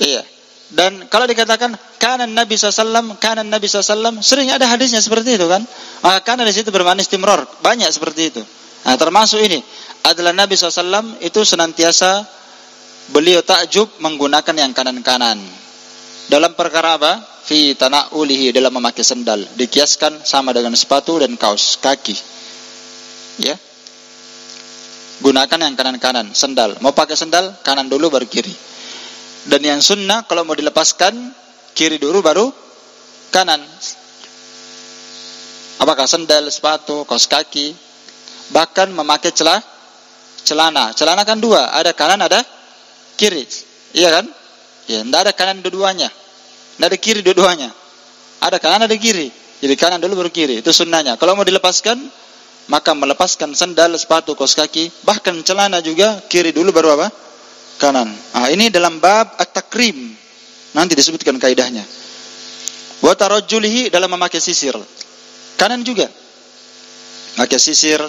Iya. Dan kalau dikatakan kana Nabi SAW, sering ada hadisnya seperti itu kan? Kana di situ bermakna istimrar, banyak seperti itu. Nah, termasuk ini adalah Nabi SAW itu senantiasa beliau takjub menggunakan yang kanan-kanan. Dalam perkara apa? Fi tana'ulihi, dalam memakai sendal. Dikiaskan sama dengan sepatu dan kaos kaki. Ya. Gunakan yang kanan-kanan, sendal. Mau pakai sendal, kanan dulu baru kiri. Dan yang sunnah kalau mau dilepaskan, kiri dulu baru kanan. Apakah sendal, sepatu, kaos kaki, bahkan memakai celana. Celana kan dua, ada kanan, ada kiri. Iya kan? Ya, tidak ada kanan dua-duanya. Tidak ada kiri dua-duanya. Ada kanan, ada kiri. Jadi kanan dulu baru kiri. Itu sunnahnya. Kalau mau dilepaskan, maka melepaskan sendal, sepatu, kaos kaki, bahkan celana juga kiri dulu baru apa? Kanan. Ini dalam bab at-takrim. Nanti disebutkan kaidahnya. Wa tarajjulihi, dalam memakai sisir. Kanan juga. Pakai sisir,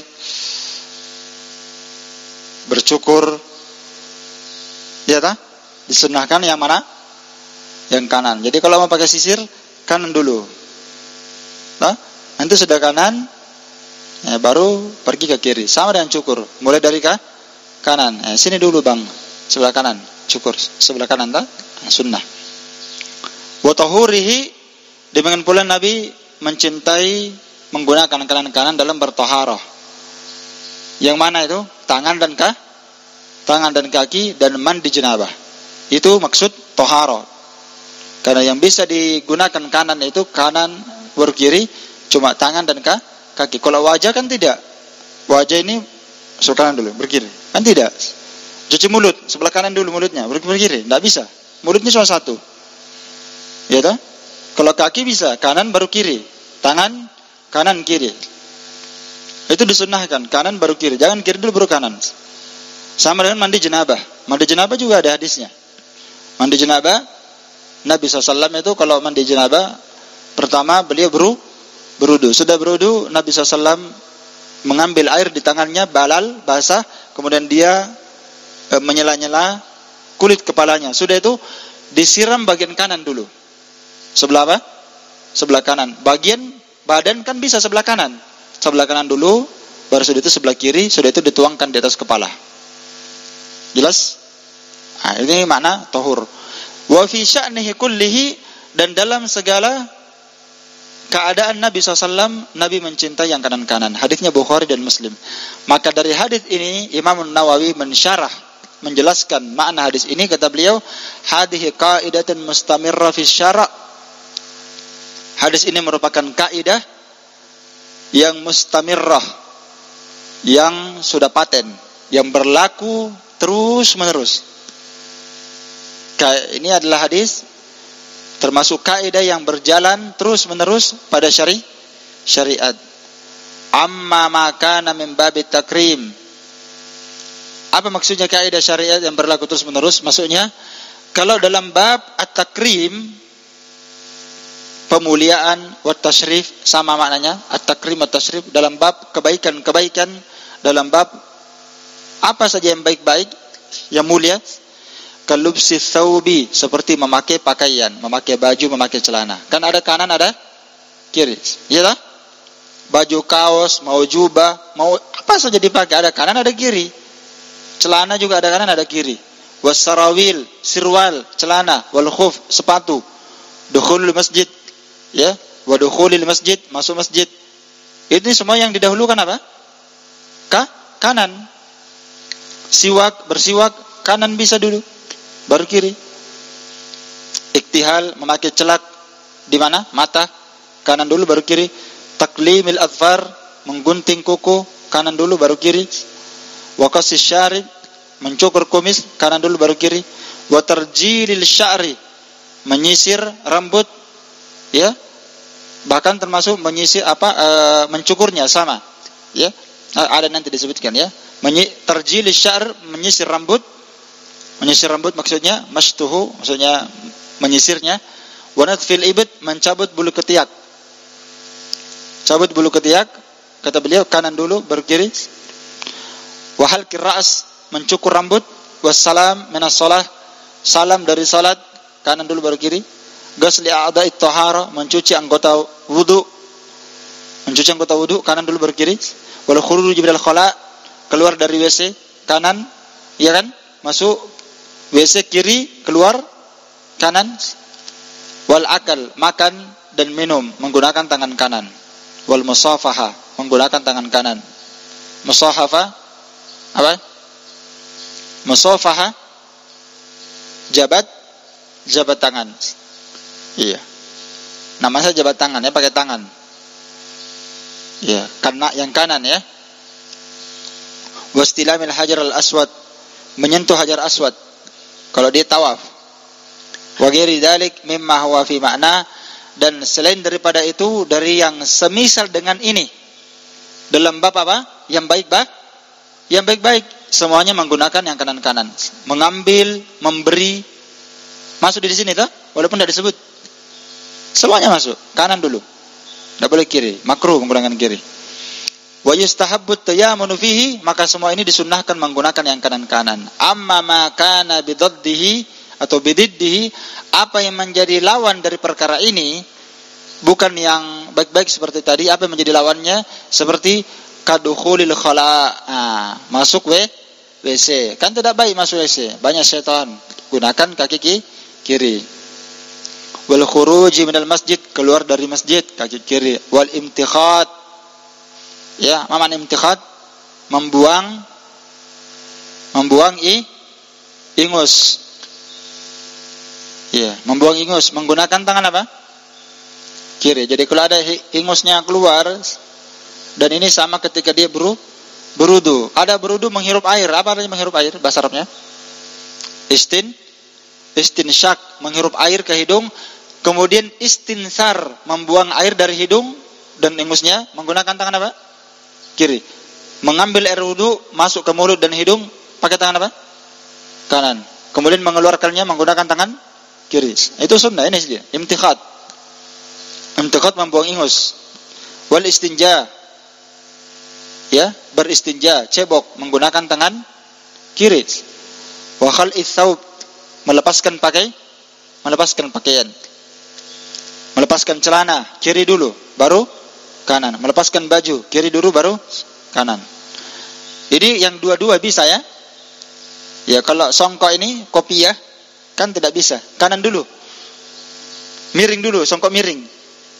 bercukur. Ya tak? Disunnahkan yang mana? Yang kanan. Jadi kalau mau pakai sisir, kanan dulu. Nah, nanti sudah kanan, ya, baru pergi ke kiri. Sama dengan cukur. Mulai dari kanan. Sini dulu bang. Sebelah kanan, cukur. Sebelah kanan tak? Sunnah. Wa tahurihi, demikian pula Nabi mencintai menggunakan kanan-kanan dalam bertaharah. Yang mana itu? Tangan dan kaki dan mandi jenabah. Itu maksud taharah. Karena yang bisa digunakan kanan itu kanan baru kiri, cuma tangan dan kaki. Kalau wajah kan tidak. Wajah ini kanan dulu, berkiri. Kan tidak. Cuci mulut, sebelah kanan dulu mulutnya, berkiri. Tidak bisa. Mulutnya cuma satu. Ya toh? Kalau kaki bisa, kanan baru kiri. Tangan, kanan, kiri. Itu disunnahkan, kanan baru kiri. Jangan kiri dulu baru kanan. Sama dengan mandi jenabah. Mandi jenabah juga ada hadisnya. Mandi jenabah, Nabi SAW itu kalau mandi jenabah, pertama beliau berudu. Sudah berudu, Nabi SAW mengambil air di tangannya, balal, basah. Kemudian dia menyela-nyela kulit kepalanya. Sudah itu disiram bagian kanan dulu. Sebelah apa? Sebelah kanan. Bagian badan kan bisa sebelah kanan. Sebelah kanan dulu, baru sudah itu sebelah kiri, sudah itu dituangkan di atas kepala. Jelas? Ini makna tahur. Wa fi sya'nihi kullihi, dan dalam segala keadaan Nabi SAW, Nabi mencintai yang kanan-kanan. Hadisnya Bukhari dan Muslim. Maka dari hadis ini Imam Nawawi menjelaskan makna hadis ini. Kata beliau, hadhihi qaidatun mustamirra fi syara'. Hadis ini merupakan kaidah yang mustamirrah, yang sudah paten, yang berlaku terus-menerus. Ini adalah hadis termasuk kaidah yang berjalan terus-menerus pada syariat. Amma makana min babit takrim. Apa maksudnya kaidah syariat yang berlaku terus menerus? Maksudnya kalau dalam bab at-takrim, pemuliaan wa tasyrif, sama maknanya at-takrim wa tasyrif. Dalam bab kebaikan-kebaikan, dalam bab apa saja yang baik-baik, yang mulia, kalubsi thawbi, seperti memakai pakaian, memakai baju, memakai celana. Kan ada kanan, ada kiri, iya tak? Baju kaos, mau jubah, mau apa saja dipakai, ada kanan, ada kiri. Celana juga ada kanan, ada kiri. Wasarawil, sirwal, celana, wal khuf, sepatu. Dukhulul masjid, ya, wa dukhulil masjid, masuk masjid. Ini semua yang didahulukan apa? Kanan. Siwak, bersiwak, kanan bisa dulu, baru kiri. Iktihal, memakai celak di mana? Mata, kanan dulu baru kiri. Taklimil adfar, menggunting kuku, kanan dulu baru kiri. Wa qasis syarib, mencukur kumis, kanan dulu baru kiri. Wa tarjilil sya'ri, menyisir rambut, ya. Bahkan termasuk menyisir mencukurnya sama, ya. Ada nanti disebutkan, ya. Tarjilil sya'ri, menyisir rambut. Menyisir rambut maksudnya mashtuhu, maksudnya menyisirnya. Wa natfil ibd, mencabut bulu ketiak. Cabut bulu ketiak, kata beliau, kanan dulu baru kiri. Wa halqir ra's, mencukur rambut. Wassalam minas shalah, salam dari salat, kanan dulu baru kiri. Ghusli a'dha'it thahara, mencuci anggota wudu. Mencuci anggota wudu, kanan dulu baru kiri. Wal khuruj minal khala', keluar dari WC, kanan, iya kan? Masuk WC kiri, keluar kanan. Wal akal, makan dan minum menggunakan tangan kanan. Wal musafaha, menggunakan tangan kanan. Musahafa apa? Musafaha, jabat tangan. Iya. Namanya jabat tangan, ya, pakai tangan. Iya, karena yang kanan, ya. Wastilamil hajar al-aswad, menyentuh hajar aswad kalau dia tawaf. Wa ghairi dzalik mimma huwa fi makna, dan selain daripada itu dari yang semisal dengan ini dalam bab apa? Yang baik-baik, semuanya menggunakan yang kanan-kanan. Mengambil, memberi, masuk di sini tuh, walaupun tidak disebut. Semuanya masuk, kanan dulu. Tidak boleh kiri, makruh menggunakan kiri. Wa yustahabbu tayammunu fihi, maka semua ini disunnahkan menggunakan yang kanan-kanan. Amma ma kana bidaddihi atau bididdihi, apa yang menjadi lawan dari perkara ini, bukan yang baik-baik seperti tadi. Apa yang menjadi lawannya? Seperti kadukhulil khala', masuk WC. Kan tidak baik masuk WC, banyak setan. Gunakan kaki kiri. Wal khuruji minal masjid, keluar dari masjid, kaki kiri. Wal imtikhat, ya, maman imtikhat, membuang ingus. Ya, membuang ingus menggunakan tangan apa? Kiri. Jadi kalau ada ingusnya keluar, dan ini sama ketika dia berudu. Ada berudu menghirup air. Apa artinya menghirup air? Bahasa Arabnya istinsyak, menghirup air ke hidung. Kemudian istinsar, membuang air dari hidung dan ingusnya menggunakan tangan apa? Kiri. Mengambil air wudu, masuk ke mulut dan hidung pakai tangan apa? Kanan. Kemudian mengeluarkannya menggunakan tangan kiri. Itu sunnah, ini saja. Imtikhat membuang ingus. Wal istinja, ya, beristinja, cebok menggunakan tangan kiri. Wa khal'ith thawb, melepaskan pakaian. Melepaskan celana, kiri dulu, baru kanan. Melepaskan baju, kiri dulu, baru kanan. Ini yang dua-dua bisa, ya. Ya, kalau songkok ini, kopiah, kan tidak bisa. Kanan dulu. Miring dulu, songkok miring.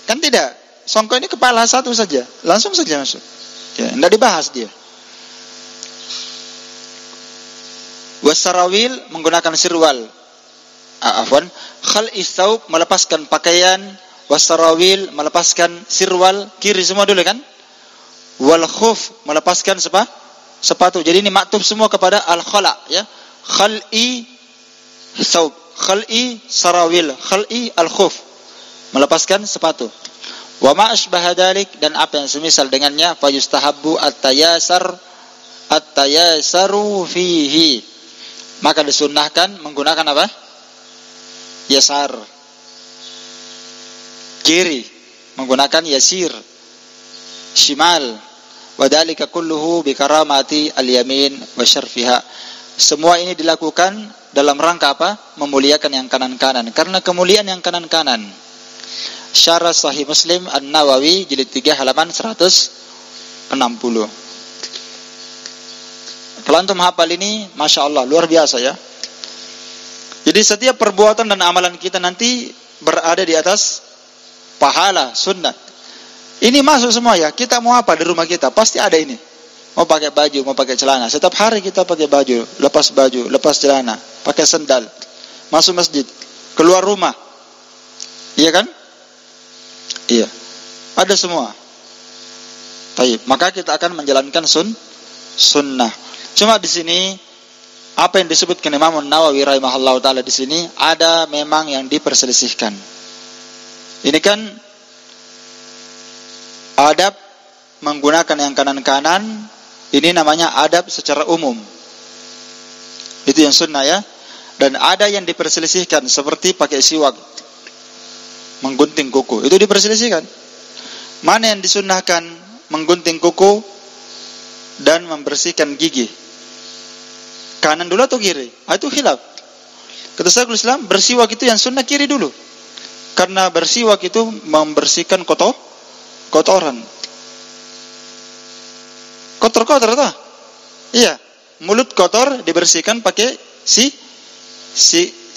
Kan tidak. Songkok ini kepala satu saja, langsung saja masuk. Ya, tidak dibahas dia. Wasarawil, menggunakan sirwal. Khal'ith thawb, melepaskan pakaian. Wasarawil, melepaskan sirwal, kiri semua dulu kan. Wal khuf, melepaskan sepatu. Jadi ini maktub semua kepada al-khala', ya. Khal'i thawb, khal'i sarawil, khal'i al-khuf, melepaskan sepatu. Wa ma asbaha dzalik, dan apa yang semisal dengannya, fa yustahabbu at-tayasaru fihi, maka disunnahkan menggunakan apa? Yasar, kiri, menggunakan yasir, shimal. Wa dzalika kulluhu bi karamati al-yamin wa syarfiha. Semua ini dilakukan dalam rangka apa? Memuliakan yang kanan-kanan. Karena kemuliaan yang kanan-kanan. Syarah Sahih Muslim An-Nawawi jilid 3 halaman 160. Kalau antum hafal ini, Masya Allah, luar biasa ya. Jadi setiap perbuatan dan amalan kita nanti berada di atas pahala, sunnah. Ini masuk semua ya. Kita mau apa di rumah kita, pasti ada ini. Mau pakai baju, mau pakai celana. Setiap hari kita pakai baju, lepas celana, pakai sendal, masuk masjid, keluar rumah. Iya kan? Iya. Ada semua. Taib. Maka kita akan menjalankan sunnah. Cuma di sini apa yang disebutkan Imam Nawawi rahimahullah taala di sini ada memang yang diperselisihkan. Ini kan adab menggunakan yang kanan-kanan, ini namanya adab secara umum. Itu yang sunnah ya. Dan ada yang diperselisihkan seperti pakai siwak, menggunting kuku. Itu diperselisihkan. Mana yang disunnahkan, menggunting kuku dan membersihkan gigi? Kanan dulu atau kiri? Itu khilaf. Kata Syekhul Islam, bersiwak itu yang sunnah kiri dulu. Karena bersiwak itu membersihkan kotoran. Kotor tuh. Iya, mulut kotor dibersihkan pakai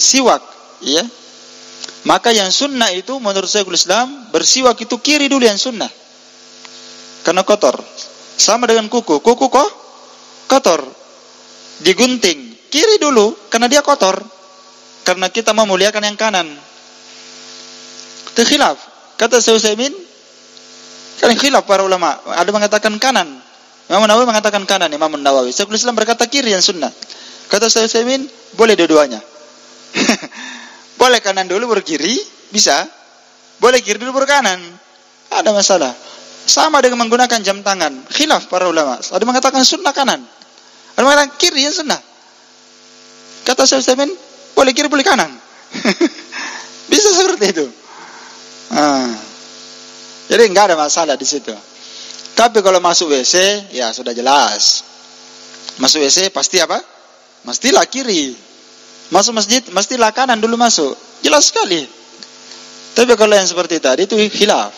siwak, iya. Maka yang sunnah itu menurut Syekhul Islam, bersiwak itu kiri dulu yang sunnah. Karena kotor. Sama dengan kuku kok kotor. Digunting kiri dulu karena dia kotor. Karena kita memuliakan yang kanan. Itu khilaf. Kata Syekh Utsaimin, kan khilaf para ulama. Ada mengatakan kanan. Imam Nawawi mengatakan kanan, Imam Nawawi. Syekhul Islam berkata kiri yang sunnah. Kata Syekh Utsaimin, boleh dua-duanya. Boleh kanan dulu baru kiri, bisa. Boleh kiri dulu baru kanan. Ada masalah. Sama dengan menggunakan jam tangan. Khilaf para ulama. Ada mengatakan sunnah kanan. Ada mengatakan kiri yang sunnah. Kata Syekh Utsaimin, boleh kiri boleh kanan. Bisa seperti itu. Jadi enggak ada masalah di situ. Tapi kalau masuk WC, ya sudah jelas. Masuk WC pasti apa? Mestilah kiri. Masuk masjid, mestilah kanan dulu masuk. Jelas sekali. Tapi kalau yang seperti tadi itu khilaf.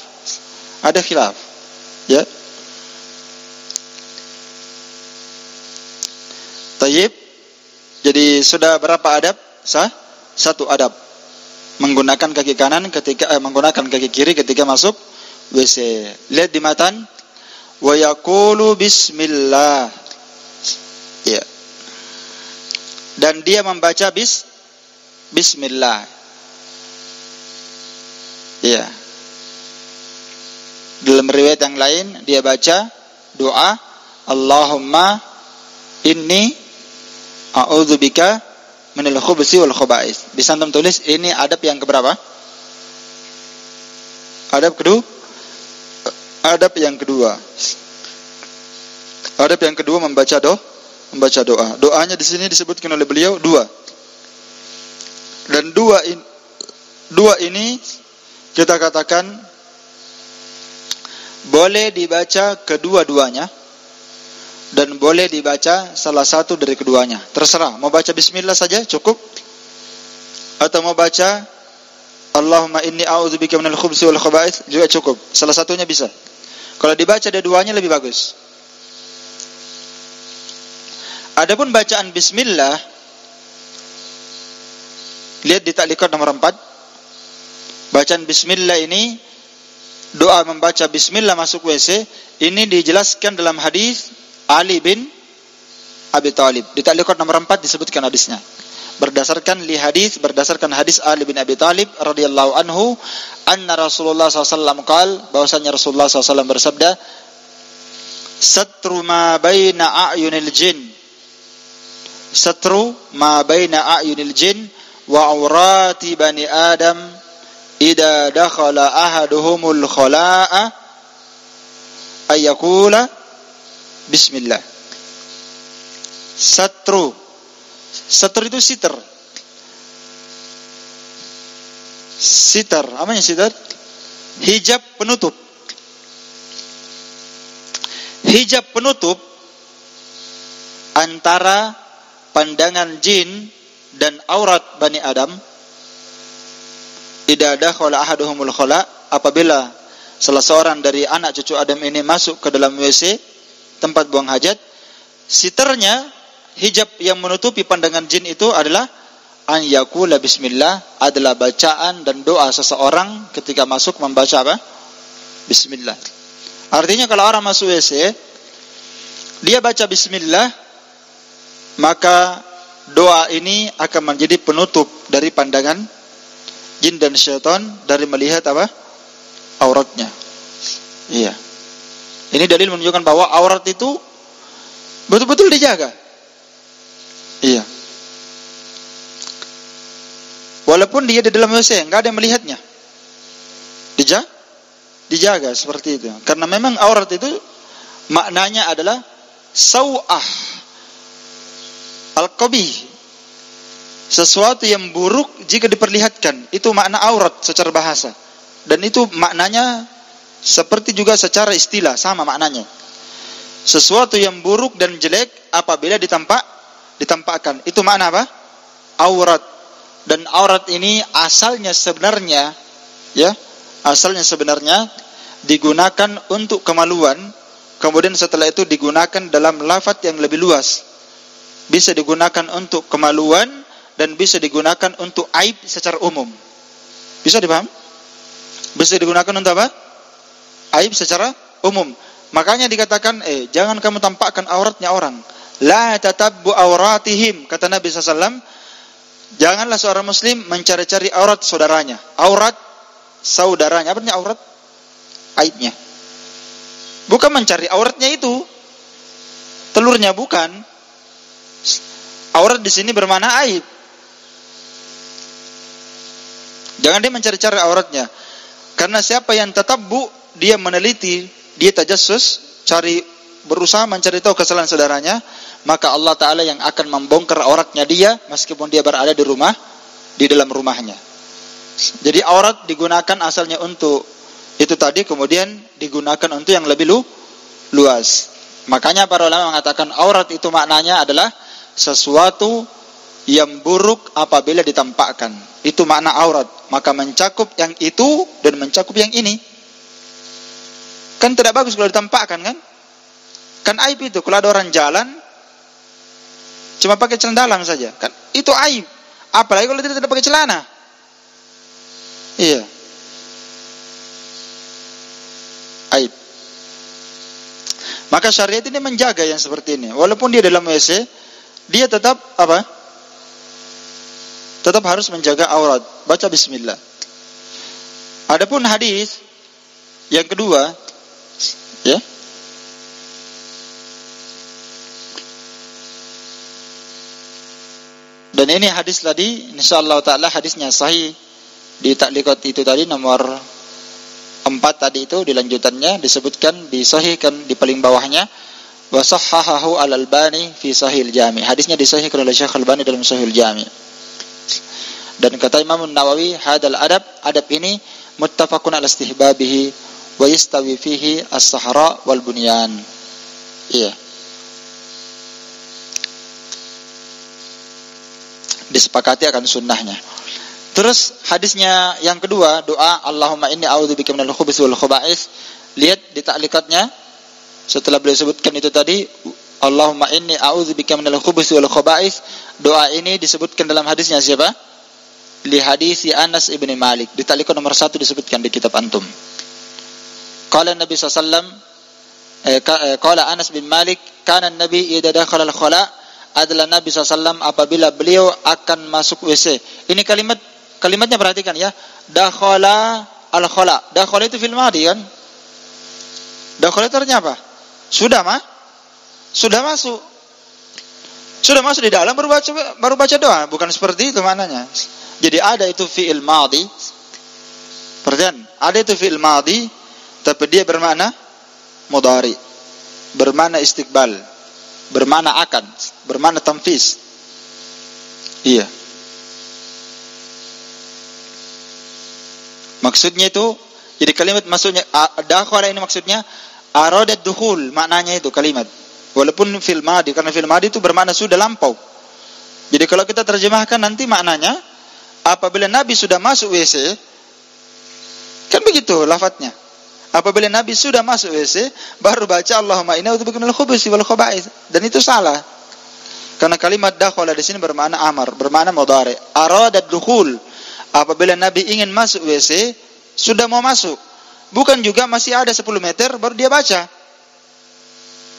Ada khilaf. Ya. Tayyib. Jadi sudah berapa adab? Satu adab. Menggunakan kaki kanan menggunakan kaki kiri ketika masuk WC. Lihat di matan. Wa yaqulu bismillah. Ya. Dan dia membaca bismillah. Ya. Dalam riwayat yang lain dia baca doa Allahumma inni a'udzubika minal khubuthi wal khaba'is. Bisa antum tulis ini adab yang keberapa? Adab kedua. Adab yang kedua membaca doa. Doanya di sini disebutkan oleh beliau dua. Dan dua ini kita katakan boleh dibaca kedua-duanya dan boleh dibaca salah satu dari keduanya. Terserah, mau baca bismillah saja cukup atau mau baca Allahumma inni a'udzubika minal khubuthi wal khaba'its juga cukup. Salah satunya bisa. Kalau dibaca dua-duanya lebih bagus. Adapun bacaan bismillah, lihat di taklikat nomor 4. Bacaan bismillah ini, doa membaca bismillah masuk WC, ini dijelaskan dalam hadis Ali bin Abi Thalib. Di taklikat nomor 4 disebutkan hadisnya. Berdasarkan hadis Ali bin Abi Thalib radhiyallahu anhu, anna Rasulullah SAW qaal, bahwasanya Rasulullah SAW bersabda, satru ma baina a'yunil jin, satru ma baina a'yunil jin wa aurati bani Adam idza dakhala ahaduhumul khala'a ayyaqula bismillah. Satru itu sitar. Sitar, apanya sitar? Hijab penutup. Hijab penutup antara pandangan jin dan aurat Bani Adam. Idza dakhala ahaduhumul khala, apabila salah seorang dari anak cucu Adam ini masuk ke dalam WC, tempat buang hajat, sitarnya, hijab yang menutupi pandangan jin itu adalah an yaqula bismillah, adalah bacaan dan doa seseorang ketika masuk membaca apa? Bismillah. Artinya kalau orang masuk WC, dia baca bismillah, maka doa ini akan menjadi penutup dari pandangan jin dan syaitan dari melihat apa? Auratnya. Iya. Ini dalil menunjukkan bahwa aurat itu betul-betul dijaga. Iya. Walaupun dia di dalam WC, enggak ada yang melihatnya. Dijaga seperti itu. Karena memang aurat itu maknanya adalah sau'ah al-qabih, sesuatu yang buruk jika diperlihatkan. Itu makna aurat secara bahasa. Dan itu maknanya seperti juga secara istilah, sama maknanya. Sesuatu yang buruk dan jelek apabila ditampakkan. Itu makna apa? Aurat. Dan aurat ini asalnya sebenarnya digunakan untuk kemaluan, kemudian setelah itu digunakan dalam lafaz yang lebih luas. Bisa digunakan untuk kemaluan dan bisa digunakan untuk aib secara umum. Bisa dipaham? Bisa digunakan untuk apa? Aib secara umum. Makanya dikatakan, jangan kamu tampakkan auratnya orang. La tatabbu auratihim, kata Nabi SAW. Janganlah seorang muslim mencari-cari aurat saudaranya. Aurat saudaranya. Apa artinya aurat? Aibnya. Bukan mencari auratnya itu. Telurnya bukan. Aurat di sini bermakna aib. Jangan dia mencari-cari auratnya. Karena siapa yang tatabbu, dia meneliti, dia tajassus, berusaha mencari tahu kesalahan saudaranya, maka Allah Ta'ala yang akan membongkar auratnya dia, meskipun dia berada di dalam rumahnya. Jadi aurat digunakan asalnya untuk itu tadi, kemudian digunakan untuk yang lebih luas. Makanya para ulama mengatakan aurat itu maknanya adalah sesuatu yang buruk apabila ditampakkan. Itu makna aurat. Maka mencakup yang itu dan mencakup yang ini. Kan tidak bagus kalau ditampakkan, kan? Kan aib itu. Kalau ada orang jalan cuma pakai celana dalam saja, kan itu aib. Apalagi kalau tidak pakai celana. Iya. Aib. Maka syariat ini menjaga yang seperti ini. Walaupun dia dalam WC, dia tetap apa? Tetap harus menjaga aurat. Baca bismillah. Adapun hadis yang kedua, ya. Dan ini hadis tadi, insyaallah taala hadisnya sahih di takliqat itu tadi nomor 4 tadi itu, di lanjutannya disebutkan, disahihkan di paling bawahnya, wa sahhahahu al-Albani fi Sahihil Jami'. Hadisnya disahihkan oleh Syekh Al-Albani dalam Sahihil Jami'. Dan kata Imam Nawawi, hadal adab ini muttafaqun ala istihbabihi wa yastawi fihi as-sahra wal bunyan. Iya. Disepakati akan sunnahnya. Terus hadisnya yang kedua, doa Allahumma inni a'udzubika minal khubuthi wal khaba'its. Lihat di ta'liqatnya, setelah beliau sebutkan itu tadi, Allahumma inni a'udzubika minal khubuthi wal khaba'its, doa ini disebutkan dalam hadisnya siapa? Li hadisi Anas ibn Malik. Di ta'liqat nomor 1 disebutkan di kitab antum. Qala Nabi sallallahu alaihi wasallam, qala Anas bin Malik, kana Nabi idza dakhala al-khala', adalah Nabi SAW apabila beliau akan masuk WC. Ini kalimatnya perhatikan ya. Dakhala al-khala. Dakhala itu fil madhi kan? Dakhala itu artinya apa? Sudah masuk. Sudah masuk di dalam baru baca doa. Bukan seperti itu maknanya. Jadi ada itu fi'il madhi. Perhatian, ada itu fi'il madhi tapi dia bermakna mudhari, bermakna istiqbal, bermakna akan, bermakna tanfiz. Iya. Maksudnya itu, jadi kalimat maksudnya dakhala ini maksudnya aradat dukhul, maknanya itu kalimat. Walaupun fil madhi, karena fil madhi itu bermakna sudah lampau. Jadi kalau kita terjemahkan nanti maknanya apabila Nabi sudah masuk WC, kan begitu lafadznya. Apabila Nabi sudah masuk WC, baru baca Allahumma inna a'udzubika minal khubuthi wal khaba'ith, dan itu salah. Karena kalimat dakhala di sini bermakna amar, bermakna mudhari. Aradat dukhul, apabila Nabi ingin masuk WC, sudah mau masuk. Bukan juga masih ada 10 meter baru dia baca.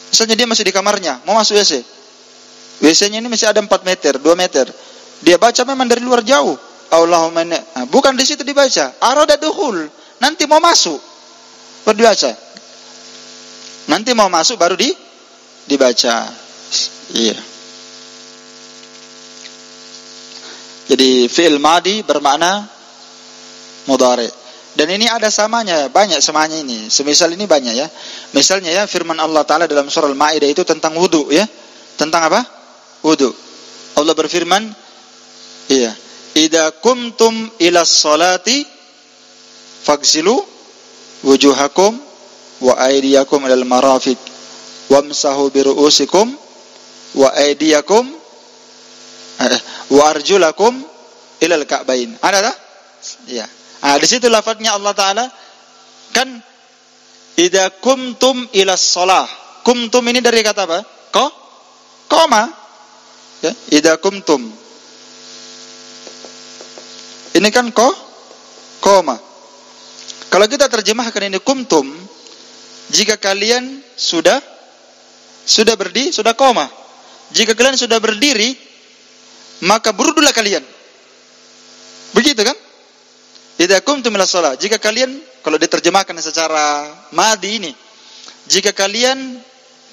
Misalnya dia masih di kamarnya, mau masuk WC. WC-nya ini masih ada 4 meter, 2 meter. Dia baca memang dari luar jauh. Allahumma inna. Nah, bukan di situ dibaca. Aradat dukhul, nanti mau masuk baru dibaca. Nanti mau masuk baru dibaca. Iya. Jadi fi'il madhi bermakna mudhari. Dan ini ada samanya, banyak samanya ini. Semisal ini banyak ya. Misalnya ya firman Allah Ta'ala dalam surah Al-Ma'idah itu tentang wudu ya. Tentang apa? Wudu. Allah berfirman, iya, idza kumtum ila sholati faghsilu wujuhakum wa aydiyakum ilal marafiq wamsahu bi ru'usikum wa aydiyakum wa arjulakum ilal ka'bain. Ada tak? Iya. Di situ lafadznya Allah Ta'ala kan idza kumtum ila shalah. Kumtum ini dari kata apa? Koma. Ya, idza kumtum. Ini kan koma. Kalau kita terjemahkan ini kumtum, jika kalian sudah berdiri, sudah koma. Jika kalian sudah berdiri, maka berudulah kalian. Begitu kan? Idza kumtum ila shalah. Jika kalian, kalau diterjemahkan secara madhi ini, jika kalian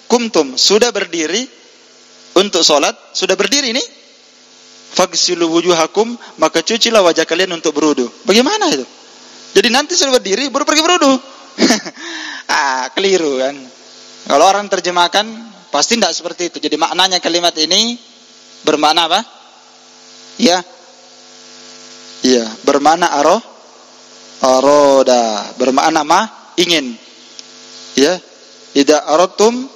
kumtum sudah berdiri untuk salat, sudah berdiri ini, faghsilu wujuhakum, maka cucilah wajah kalian untuk berudu. Bagaimana itu? Jadi nanti sudah berdiri baru pergi berudu. Keliru kan. Kalau orang terjemahkan pasti tidak seperti itu. Jadi maknanya kalimat ini bermakna apa? Ya. Iya, bermakna aroda, bermakna ingin. Ya. Idza aradtum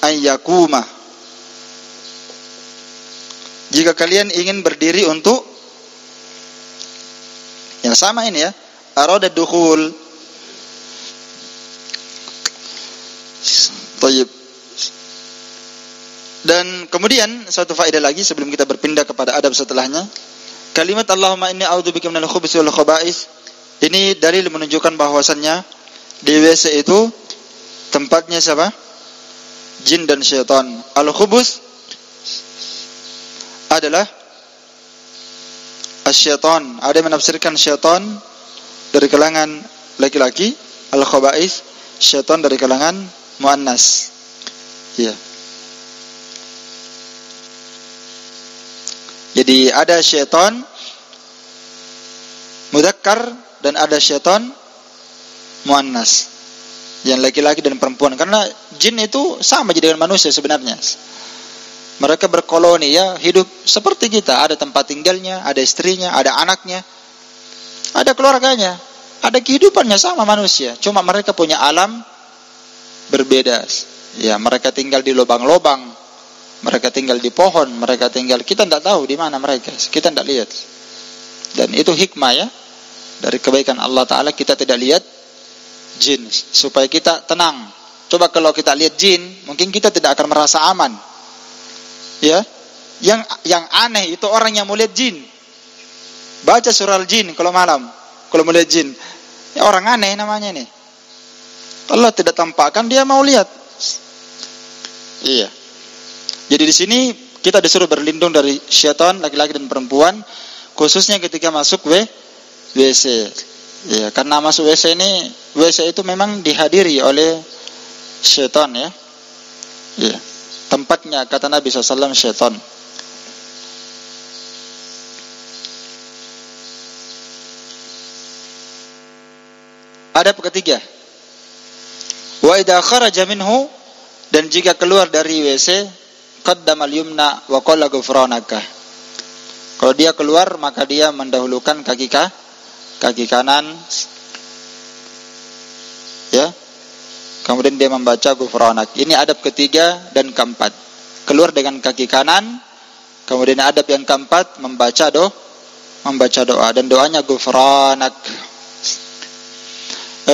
an yakuma. Jika kalian ingin berdiri untuk, ya sama ini ya, arada dukhul. Tayyib. Dan kemudian satu faedah lagi sebelum kita berpindah kepada adab setelahnya, kalimat Allahumma inni a'udzubika minal khubuthi wal khaba'ith ini dalil menunjukkan bahwasannya di WC itu tempatnya siapa? Jin dan syaitan. Al-khubuth adalah asyaitan. Ada yang menafsirkan syaitan dari kalangan laki-laki, al-khaba'ith syaitan dari kalangan muannas. Ya. Jadi ada syaitan mudzakkar dan ada syaitan muannas, yang laki-laki dan perempuan. Karena jin itu sama jadi dengan manusia sebenarnya. Mereka berkoloni ya, hidup seperti kita. Ada tempat tinggalnya, ada istrinya, ada anaknya, ada keluarganya, ada kehidupannya sama manusia. Cuma mereka punya alam berbeda. Ya, mereka tinggal di lubang-lubang, mereka tinggal di pohon, mereka tinggal, kita tidak tahu di mana mereka, kita tidak lihat. Dan itu hikmah ya, dari kebaikan Allah Ta'ala kita tidak lihat jin, supaya kita tenang. Coba kalau kita lihat jin, mungkin kita tidak akan merasa aman. Ya, yang aneh itu orang yang mau lihat jin. Baca surah Al-Jin kalau malam, kalau mau lihat jin, ya orang aneh namanya nih. Allah tidak tampakkan, dia mau lihat. Iya. Jadi di sini kita disuruh berlindung dari syaitan laki-laki dan perempuan, khususnya ketika masuk WC. Ya, karena masuk WC itu memang dihadiri oleh syaitan ya. Ya. Tempatnya kata Nabi SAW syaitan. adab ketiga. Wa idza kharaja minhu, dan jika keluar dari WC, qaddamal yumna wa qala ghufranaka. Kalau dia keluar maka dia mendahulukan kaki kanan, ya. Kemudian dia membaca ghufranak. Ini adab ketiga dan keempat. Keluar dengan kaki kanan. Kemudian adab yang keempat membaca doa, dan doanya ghufranak.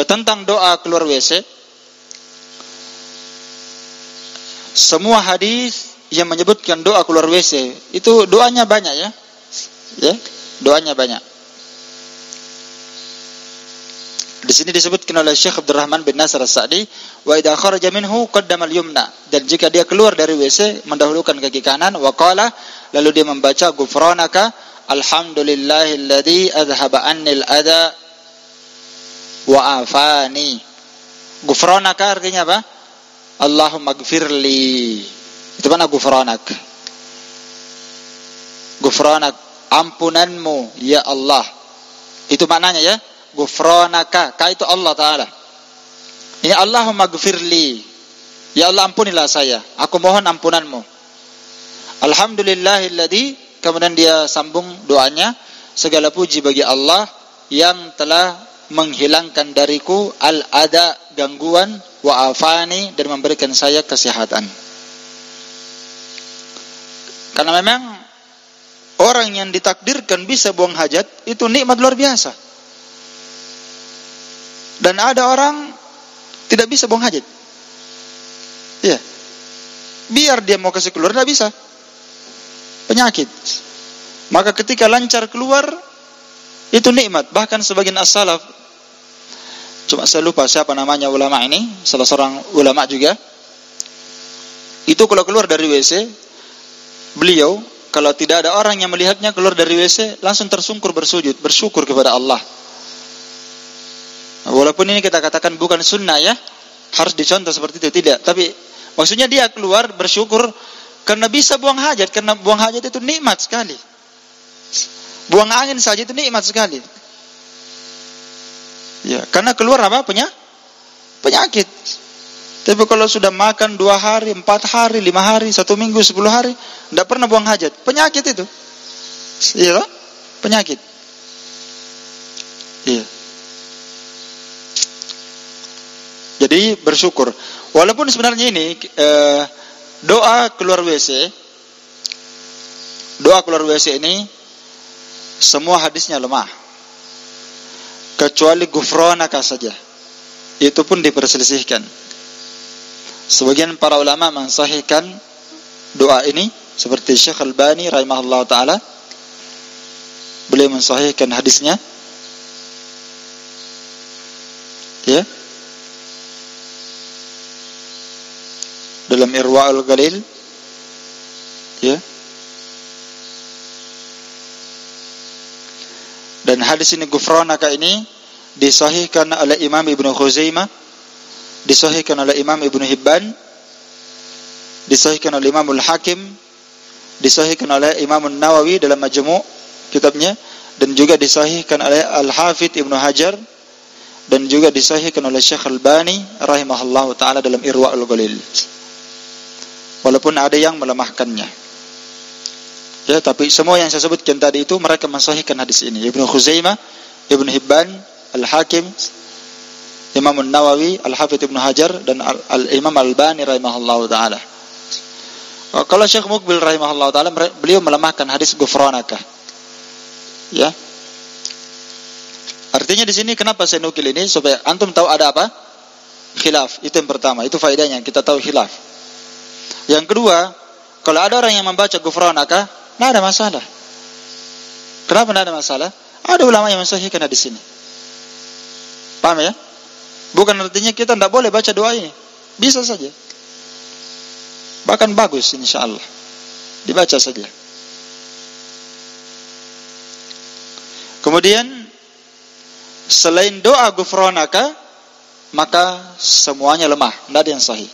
Tentang doa keluar WC, semua hadis yang menyebutkan doa keluar WC itu doanya banyak, ya. Ya, doanya banyak. Di sini disebutkan oleh Syekh Abdurrahman bin Nasr As-Sa'di, wa idza kharaja minhu qaddama al-yumna, dan jika dia keluar dari WC mendahulukan kaki kanan, wa qala, lalu dia membaca ghufranaka alhamdulillahilladzi adhhaba annil adha wa afani. Ghufranaka artinya apa? Allahumma gfirli. Itu mana ghufranak? Ghufranak, ampunanmu ya Allah. Itu maknanya, ya. Ghufranaka, ka itu Allah Ta'ala. Ini Allahumma gfirli, ya Allah ampunilah saya, aku mohon ampunanmu. Alhamdulillahilladzi, kemudian dia sambung doanya, segala puji bagi Allah yang telah menghilangkan dariku al-ada, gangguan, wa afani, dan memberikan saya kesehatan. Karena memang orang yang ditakdirkan bisa buang hajat itu nikmat luar biasa. Dan ada orang tidak bisa buang hajat. Ya. Biar dia mau kasih keluar tidak bisa. Penyakit. Maka ketika lancar keluar itu nikmat. Bahkan sebagian as-salaf, cuma saya lupa siapa namanya ulama ini, salah seorang ulama juga. Itu kalau keluar dari WC, beliau kalau tidak ada orang yang melihatnya keluar dari WC, langsung tersungkur bersujud, bersyukur kepada Allah. Walaupun ini kita katakan bukan sunnah, ya, harus dicontoh seperti itu, tidak. Tapi maksudnya dia keluar bersyukur karena bisa buang hajat, karena buang hajat itu nikmat sekali. Buang angin saja itu nikmat sekali. Ya, karena keluar apa? Penyakit. Tapi kalau sudah makan 2 hari, 4 hari, 5 hari, 1 minggu, 10 hari, tidak pernah buang hajat, penyakit itu. Iya, penyakit. Iya. Jadi bersyukur. Walaupun sebenarnya ini doa keluar WC ini semua hadisnya lemah, kecuali ghufranaka saja. Itu pun diperselisihkan. Sebagian para ulama mensahihkan doa ini, seperti Syekh Al-Albani rahimahullah taala, beliau mensahihkan hadisnya. Ya. Dalam Irwaul Ghalil, ya. Dan hadis ini ghufranaka ini disahihkan oleh Imam Ibnu Khuzaimah, disahihkan oleh Imam Ibnu Hibban, disahihkan oleh Imam Al-Hakim, disahihkan oleh Imam An-Nawawi dalam Majmu' kitabnya, dan juga disahihkan oleh Al-Hafidz Ibnu Hajar, dan juga disahihkan oleh Syekh Al-Albani rahimahullahu taala dalam Irwaul Ghalil. Walaupun ada yang melemahkannya, ya, tapi semua yang saya sebutkan tadi itu mereka mensahihkan hadis ini. Ibnu Khuzaimah, Ibnu Hibban, Al-Hakim, Imam An-Nawawi, Al-Hafidz Ibnu Hajar, dan Al-Imam Al-Albani rahimahullahu taala. Kalau Syekh Muqbil rahimahullahu taala, beliau melemahkan hadis ghufranaka. Ya. Artinya di sini kenapa saya nukil ini, supaya antum tahu ada apa? Khilaf. Itu yang pertama, itu faedahnya, kita tahu khilaf. Yang kedua, kalau ada orang yang membaca ghufranaka, tidak ada masalah. Kenapa tidak ada masalah? Ada ulama yang mensahihkan hadis ini. Paham, ya? Bukan artinya kita tidak boleh baca doa ini. Bisa saja. Bahkan bagus, insyaallah. Dibaca saja. Kemudian selain doa ghufranaka, maka semuanya lemah, tidak ada yang sahih.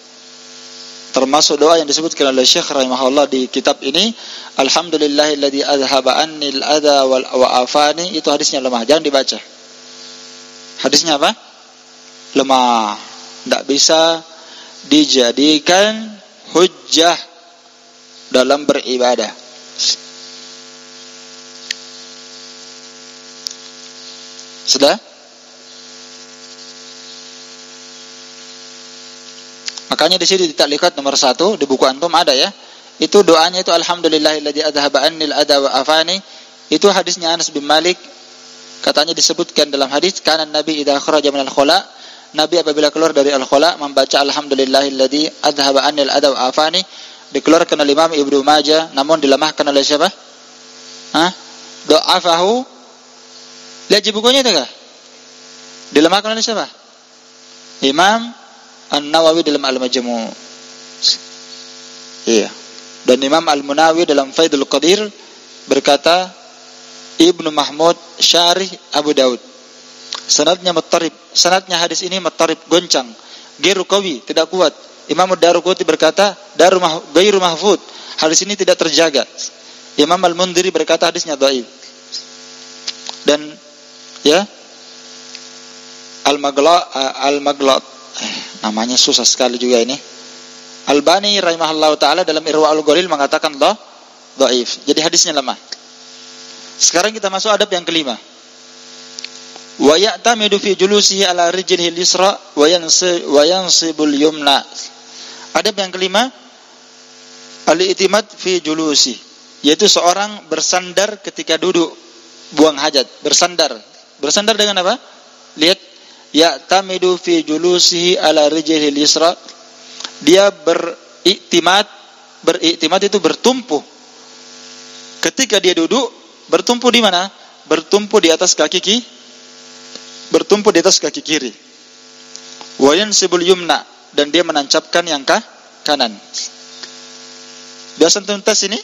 Termasuk doa yang disebutkan oleh Syekh rahimahullah di kitab ini, alhamdulillahilladzi adhhaba annil adha wa afani, itu hadisnya lemah, jangan dibaca. Hadisnya apa? lemah, tidak bisa dijadikan hujjah dalam beribadah. Sudah? Makanya di sini di taklikat nomor 1 di buku antum ada ya. Itu doanya itu alhamdulillahilladzi adhaba annil adha wa afani. Itu hadisnya Anas bin Malik. Katanya disebutkan dalam hadis kana Nabi idza kharaja minal khala, Nabi apabila keluar dari al-khala membaca alhamdulillahilladzi adhaba annil adha wa afani. Dikeluarkan oleh Imam Ibnu Majah namun dilemahkan oleh siapa? Dha'afahu. Lihat di bukunya itu enggak? Dilemahkan oleh siapa? Imam An-Nawawi dalam Al-Majmu'. Iya. Dan Imam Al-Munawi dalam Faidul Qadir berkata Ibnu Mahmud Syarih Abu Daud. Sanadnya muttarib. Sanadnya hadis ini muttarib, goncang. Ghairu qawi, tidak kuat. Imam Ad-Daruqutni berkata ghairu mahfud. Hadis ini tidak terjaga. Imam Al-Mundhiri berkata hadisnya dhaif. Dan ya Al-Maghlab namanya susah sekali juga ini. Albani rahimahullah taala dalam Irwaul Ghalil mengatakan dhaif. Jadi hadisnya lemah. Sekarang kita masuk adab yang kelima. Wa ya'tamidu fi julusihi ala rijlihi al-yusra wa yansibul yumna. Adab yang kelima, al-i'timad fi julusi, yaitu seorang bersandar ketika duduk buang hajat, bersandar. Bersandar dengan apa? Lihat, ya'tamidu fi julusihi ala rijlihi al-yusra. Dia beriktimad itu bertumpu. Ketika dia duduk, bertumpu di mana? Bertumpu di atas kaki kiri. Wa yansibul yumna, dan dia menancapkan yang kanan. Biasa antum tes ini?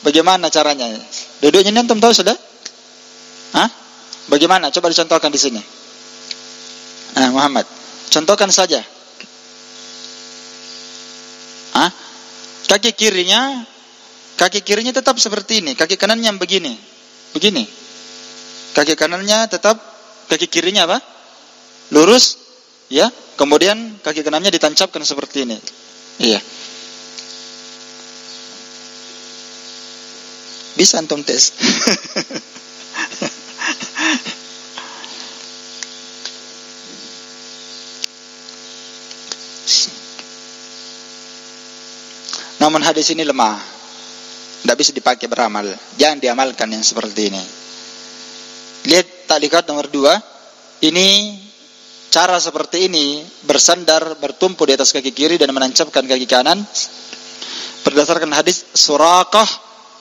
Bagaimana caranya? Duduknya ini antum tahu sudah? Bagaimana? Coba dicontohkan di sini. Muhammad, contohkan saja. Kaki kirinya tetap seperti ini, kaki kanannya begini. Kaki kanannya tetap, kaki kirinya apa? Lurus, ya. Kemudian kaki kanannya ditancapkan seperti ini. Iya. Bisa antum tes. Namun hadis ini lemah, tidak bisa dipakai beramal. Jangan diamalkan yang seperti ini. Lihat taklikat nomor 2. Ini cara seperti ini, bersandar, bertumpu di atas kaki kiri dan menancapkan kaki kanan, berdasarkan hadis Suraqah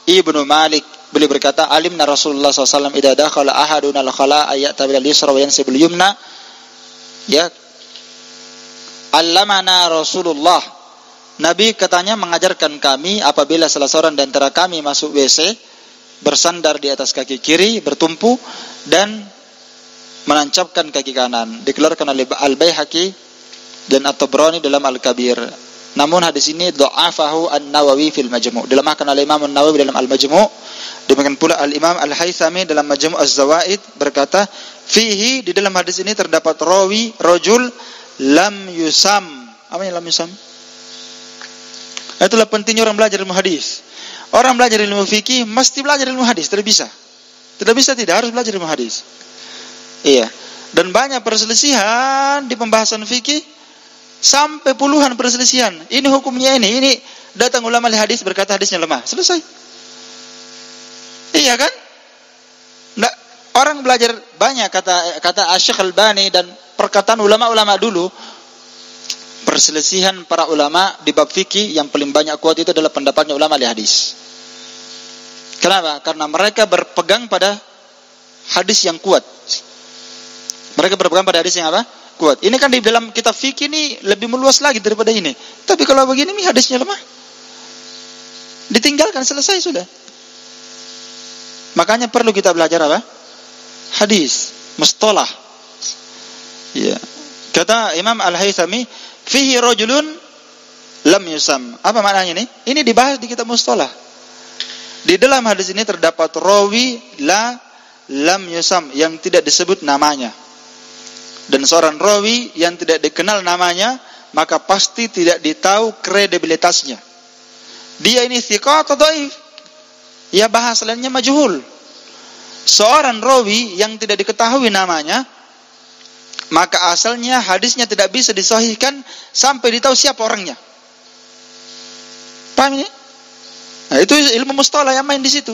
Ibnu Malik. Beliau berkata, alimna Rasulullah SAW idza dakhala ahaduna al-khala ayatabil al-yusra wa yansibul yumna. Ya, allamana Rasulullah. Nabi katanya mengajarkan kami apabila salah seorang di antara kami masuk WC, bersandar di atas kaki kiri, bertumpu dan menancapkan kaki kanan. Dikeluarkan oleh Al-Baihaqi dan At-Tabrani dalam Al-Kabir. Namun hadis ini dha'afahu An-Nawawi fil Majmu'. Dilemahkan oleh Imam An-Nawawi dalam Al-Majmu'. Demikian pula Al-Imam Al-Haythami dalam Majmu' Az-Zawaid berkata, fihi, di dalam hadis ini terdapat rawi rajul lam yusam. Apa yang lam yusam? Itulah pentingnya orang belajar ilmu hadis. Orang belajar ilmu fikih mesti belajar ilmu hadis, tidak bisa tidak harus belajar ilmu hadis. Iya. Dan banyak perselisihan di pembahasan fikih, sampai puluhan perselisihan. Ini hukumnya ini datang ulama ahli hadis berkata hadisnya lemah. Selesai. Iya kan? Nggak, orang belajar banyak kata Asy-Syaikh Al-Albani dan perkataan ulama-ulama dulu. Perselisihan para ulama di bab fikih yang paling banyak kuat itu adalah pendapatnya ulama ahli hadis. Kenapa? Karena mereka berpegang pada hadis yang kuat. Mereka berpegang pada hadis yang apa? Kuat. Ini kan di dalam kitab fikih ini lebih meluas lagi daripada ini. Tapi kalau begini nih hadisnya lemah, ditinggalkan, selesai sudah. Makanya perlu kita belajar apa? Hadis, mustalah. Ya. Kata Imam Al-Haythami, fihi rajulun lam yusam. Apa maknanya ini? Ini dibahas di kitab mustalah. Di dalam hadis ini terdapat rawi lam yusam, yang tidak disebut namanya. Dan seorang rawi yang tidak dikenal namanya, maka pasti tidak ditahu kredibilitasnya. Dia ini thiqah atau dhaif? Ya bahasa lainnya majhul. Seorang rawi yang tidak diketahui namanya, maka asalnya hadisnya tidak bisa disahihkan sampai ditahu siapa orangnya. Paham ini? Nah, itu ilmu mustalah yang main di situ.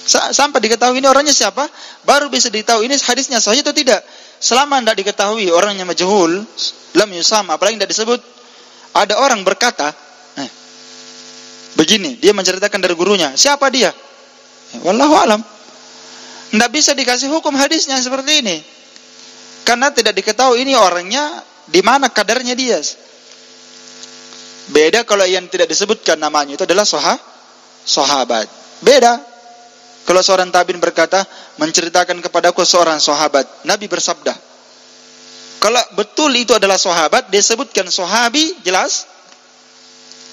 Sampai diketahui ini orangnya siapa, baru bisa ditahu ini hadisnya sahih atau tidak. Selama tidak diketahui orangnya majhul, lam yusam, apalagi tidak disebut. Ada orang berkata, begini, dia menceritakan dari gurunya, siapa dia? Wallahu alam. Tidak bisa dikasih hukum hadisnya seperti ini, karena tidak diketahui ini orangnya di mana kadarnya dia. Beda kalau yang tidak disebutkan namanya itu adalah sahabat. Beda. Kalau seorang tabi'in berkata, menceritakan kepadaku seorang sahabat, Nabi bersabda. Kalau betul itu adalah sahabat, dia sebutkan sahabi, jelas.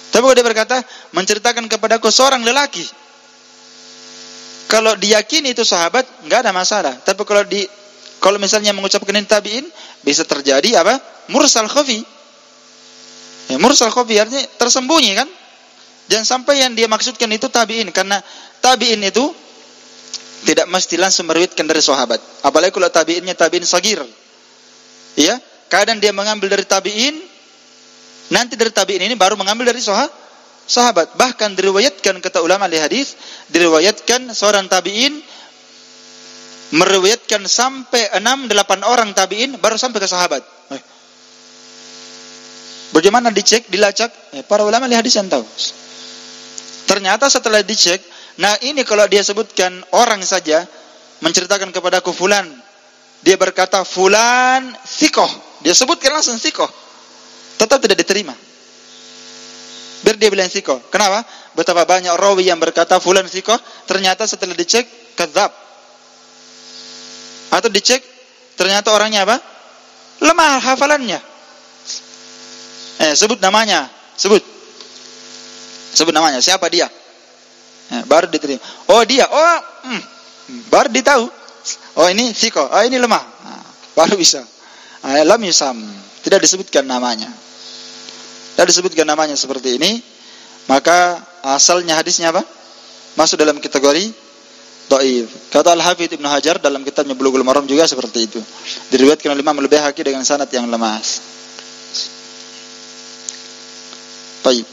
Tapi kalau dia berkata, menceritakan kepadaku seorang lelaki, kalau diyakini itu sahabat, enggak ada masalah. Tapi kalau misalnya mengucapkan ini tabi'in, bisa terjadi apa? Mursal khafi. Ya, mursal khafi artinya tersembunyi kan? Jangan sampai yang dia maksudkan itu tabi'in, karena tabi'in itu tidak mesti langsung meriwayatkan dari sahabat. Apalagi kalau tabi'innya tabi'in sagir. Ya, kadang dia mengambil dari tabi'in, nanti dari tabi'in ini baru mengambil dari sahabat. Bahkan diriwayatkan, kata ulama ahli hadis, diriwayatkan seorang tabi'in meriwayatkan sampai 6-8 orang tabi'in baru sampai ke sahabat. Bagaimana dicek, dilacak? Para ulama ahli hadis yang tahu. Ternyata setelah dicek, nah ini kalau dia sebutkan orang saja, menceritakan kepadaku fulan, dia berkata fulan thiqah, dia sebutkan langsung thiqah, tetap tidak diterima. Biar dia bilang thiqah. Kenapa? Betapa banyak rawi yang berkata fulan thiqah, ternyata setelah dicek kadzab. Atau dicek ternyata orangnya apa? Lemah hafalannya. Sebut namanya, sebut namanya, siapa dia? Baru diterima. Oh dia, baru ditahu. Oh ini thiqah, oh ini lemah. Baru bisa. Lam yusam, tidak disebutkan namanya. Tidak disebutkan namanya seperti ini, maka asalnya hadisnya apa? Masuk dalam kategori dhaif. Kata Al-Hafidz Ibnu Hajar dalam kitabnya Bulughul Maram juga seperti itu. Diriwayatkan oleh Imam Al-Baihaqi dengan sanad yang lemah. Baik.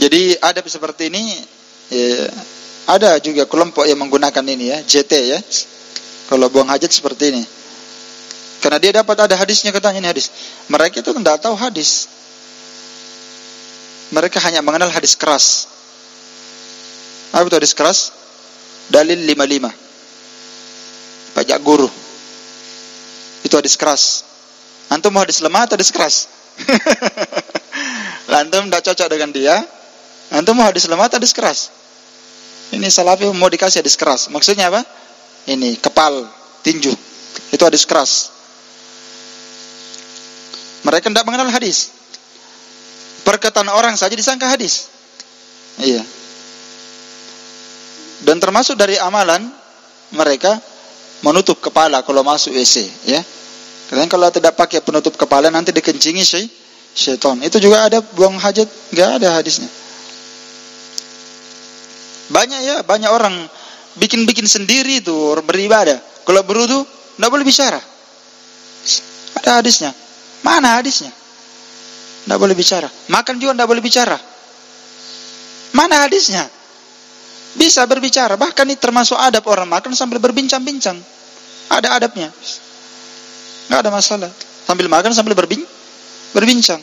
Jadi adab seperti ini ada juga kelompok yang menggunakan ini ya, JT ya. Kalau buang hajat seperti ini. Karena dia dapat ada hadisnya, katanya ini hadis. Mereka itu tidak tahu hadis. Mereka hanya mengenal hadis keras. Apa itu hadis keras? Dalil 55. Pajak guru. Itu hadis keras. Antum mau hadis lemah atau hadis keras? Antum tidak cocok dengan dia. Antum mau hadis lemah atau hadis keras? Ini salafi mau dikasih hadis keras. Maksudnya apa? Ini kepal, tinju. Itu hadis keras. Mereka tidak mengenal hadis. Perkataan orang saja disangka hadis. Iya. Dan termasuk dari amalan mereka menutup kepala kalau masuk WC, ya. Karena kalau tidak pakai penutup kepala nanti dikencingi syaitan. Itu juga ada buang hajat, enggak ada hadisnya. Banyak orang bikin sendiri itu beribadah. Kalau berwudu enggak boleh bicara. Ada hadisnya. Mana hadisnya? Tidak boleh bicara. Makan juga tidak boleh bicara. Mana hadisnya? Bisa berbicara. Bahkan ini termasuk adab orang makan sambil berbincang-bincang. Ada adabnya. Tidak ada masalah. Sambil makan sambil berbincang.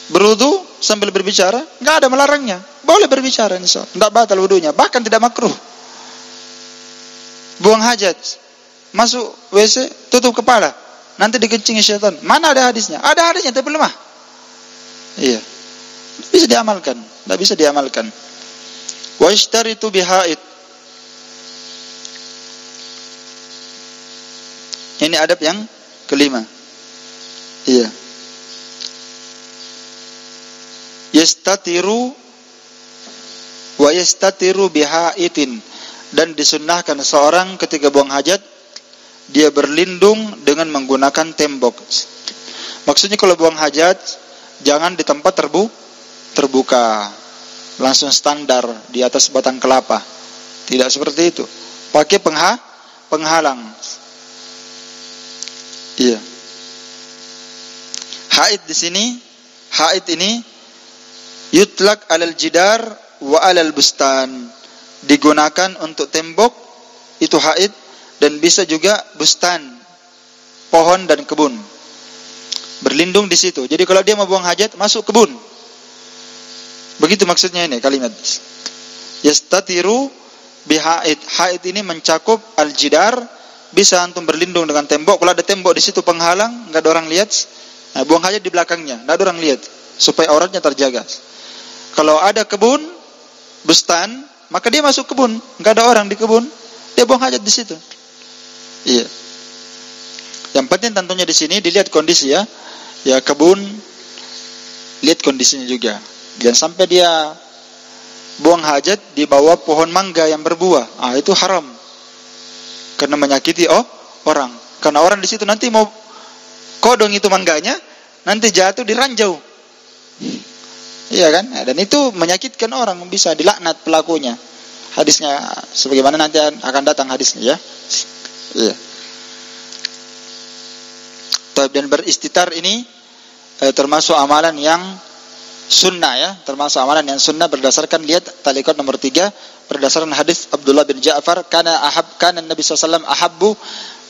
Berwudu sambil berbicara, tidak ada melarangnya. Boleh berbicara insya Allah. Tidak batal wudunya. Bahkan tidak makruh. Buang hajat. Masuk WC, tutup kepala. Nanti dikencingi syaitan. Mana ada hadisnya? Ada hadisnya tapi lemah. Iya. Bisa diamalkan. Tidak bisa diamalkan. Wa ishtaritu bihaid. Ini adab yang kelima. Iya. Yastatiru wa yastatiru bihaidin. Dan disunnahkan seorang ketika buang hajat dia berlindung dengan menggunakan tembok. Maksudnya kalau buang hajat jangan di tempat terbuka, langsung standar di atas batang kelapa. Tidak seperti itu. Pakai penghalang. Iya. Haid di sini, haid ini yutlak alal jidar wa alal bustan. Digunakan untuk tembok, itu haid, dan bisa juga bustan, pohon dan kebun. Berlindung di situ. Jadi kalau dia mau buang hajat, masuk kebun. Begitu maksudnya ini kalimat. Yastatiru bihaid. Haid ini mencakup al-jidar, bisa antum berlindung dengan tembok. Kalau ada tembok di situ penghalang, enggak ada orang lihat. Nah, buang hajat di belakangnya, enggak ada orang lihat, supaya auratnya terjaga. Kalau ada kebun, bustan, maka dia masuk kebun, enggak ada orang di kebun, dia buang hajat di situ. Iya. Yang penting tentunya di sini dilihat kondisi ya. Ya kebun, lihat kondisinya juga. Jangan sampai dia buang hajat di bawah pohon mangga yang berbuah. Ah, itu haram. Karena menyakiti orang. Karena orang di situ nanti mau kodong itu mangganya, nanti jatuh di ranjau. Iya kan? Dan itu menyakitkan orang, bisa dilaknat pelakunya. Hadisnya sebagaimana nanti akan datang hadisnya ya. Iya. Dan beristitar ini termasuk amalan yang sunnah ya, termasuk amalan yang sunnah berdasarkan lihat talikot nomor 3 berdasarkan hadis Abdullah bin Ja'far kana Nabi sallallahu alaihi wasallam ahabbu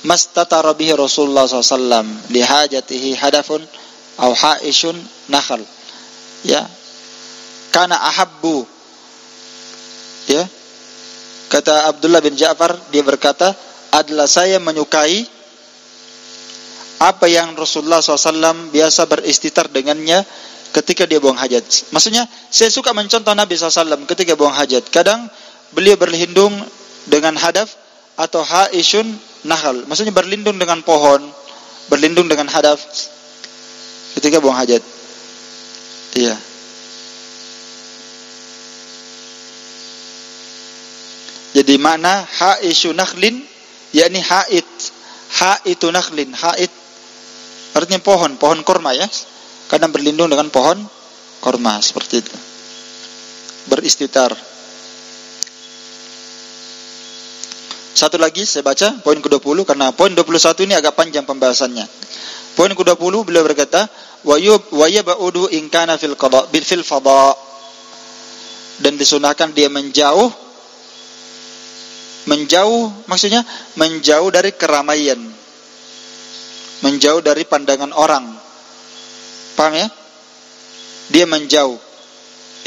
mastatara bihi Rasulullah sallallahu alaihi wasallam li hajatihi hadafun aw haishun nakhal. Ya. Kana ahabbu. Ya. Kata Abdullah bin Ja'far, dia berkata, adalah saya menyukai apa yang Rasulullah SAW biasa beristitar dengannya ketika dia buang hajat. Maksudnya, saya suka mencontoh Nabi SAW ketika buang hajat. Kadang beliau berlindung dengan hadaf atau haishun nahal. Maksudnya berlindung dengan pohon, berlindung dengan hadaf ketika buang hajat. Iya. Jadi mana haishu nakhlin, yakni haitu nakhlin, hait artinya pohon korma ya. Kadang berlindung dengan pohon korma seperti itu. Beristitar. Satu lagi saya baca poin ke-20 karena poin 21 ini agak panjang pembahasannya. Poin ke-20 beliau berkata, wa yab'udu in kana fil qada bil fil fada. Dan disunahkan dia menjauh maksudnya menjauh dari keramaian, menjauh dari pandangan orang. Paham ya? Dia menjauh.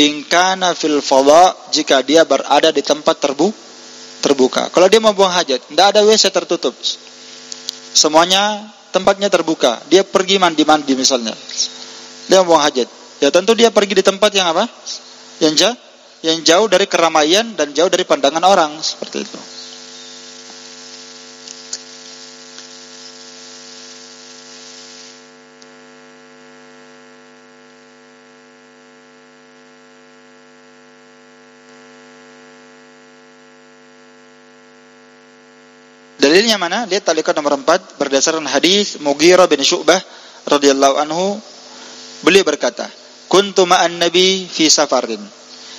In kana fil fada, jika dia berada di tempat terbuka. Kalau dia mau buang hajat, tidak ada WC tertutup, semuanya tempatnya terbuka. Dia pergi mandi misalnya, dia mau buang hajat, ya tentu dia pergi di tempat yang apa? Yang jauh dari keramaian dan jauh dari pandangan orang, seperti itu. Dalilnya mana? Lihat talikat nomor 4 berdasarkan hadis Mughirah bin Syu'bah radhiyallahu anhu. Beliau berkata, "Kuntu ma'an Nabi fi safarin."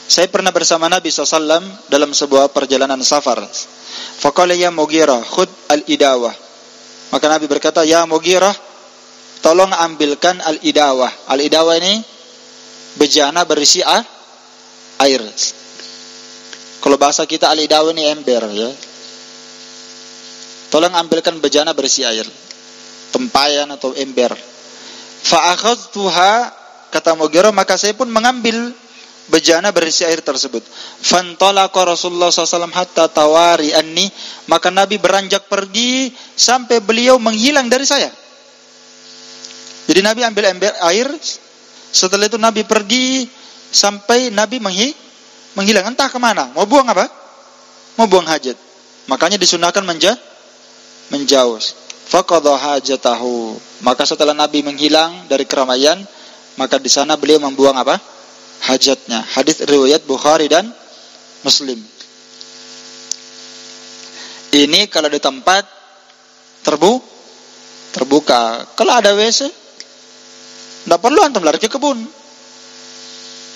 Saya pernah bersama Nabi SAW dalam sebuah perjalanan safar. Faqala ya Mughirah, khud al-idawah. Maka Nabi berkata, "Ya Mughirah, tolong ambilkan al-idawah." Al-idawah ini bejana berisi air. Kalau bahasa kita al-idawah ini ember ya. Tolong ambilkan bejana berisi air, tempayan atau ember. Fa'akhadtuha, kata Mughirah, maka saya pun mengambil bejana berisi air tersebut. Fantalaqa Rasulullah SAW hatta tawari anni, maka Nabi beranjak pergi sampai beliau menghilang dari saya. Jadi Nabi ambil ember air, setelah itu Nabi pergi sampai Nabi menghilang, entah kemana. Mau buang apa? Mau buang hajat. Makanya disunahkan menjauh. Faqadha hajatahu. Maka setelah Nabi menghilang dari keramaian, maka di sana beliau membuang apa? Hajatnya. Hadis riwayat Bukhari dan Muslim. Ini kalau di tempat terbuka. Kalau ada WC, tidak perlu antum lari ke kebun.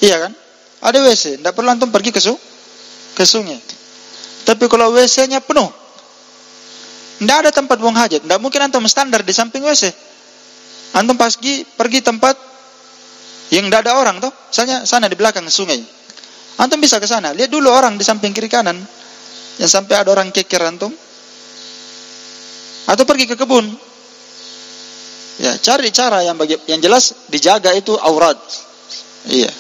Iya kan? Ada WC, tidak perlu antum pergi ke sungai. Tapi kalau WC-nya penuh, tidak ada tempat buang hajat, tidak mungkin antum standar di samping WC. Antum pergi tempat yang tidak ada orang, toh? Misalnya sana di belakang sungai. Antum bisa ke sana, lihat dulu orang di samping kiri kanan. Yang sampai ada orang keker antum. Atau pergi ke kebun. Ya, cari cara yang jelas dijaga itu aurat. Iya.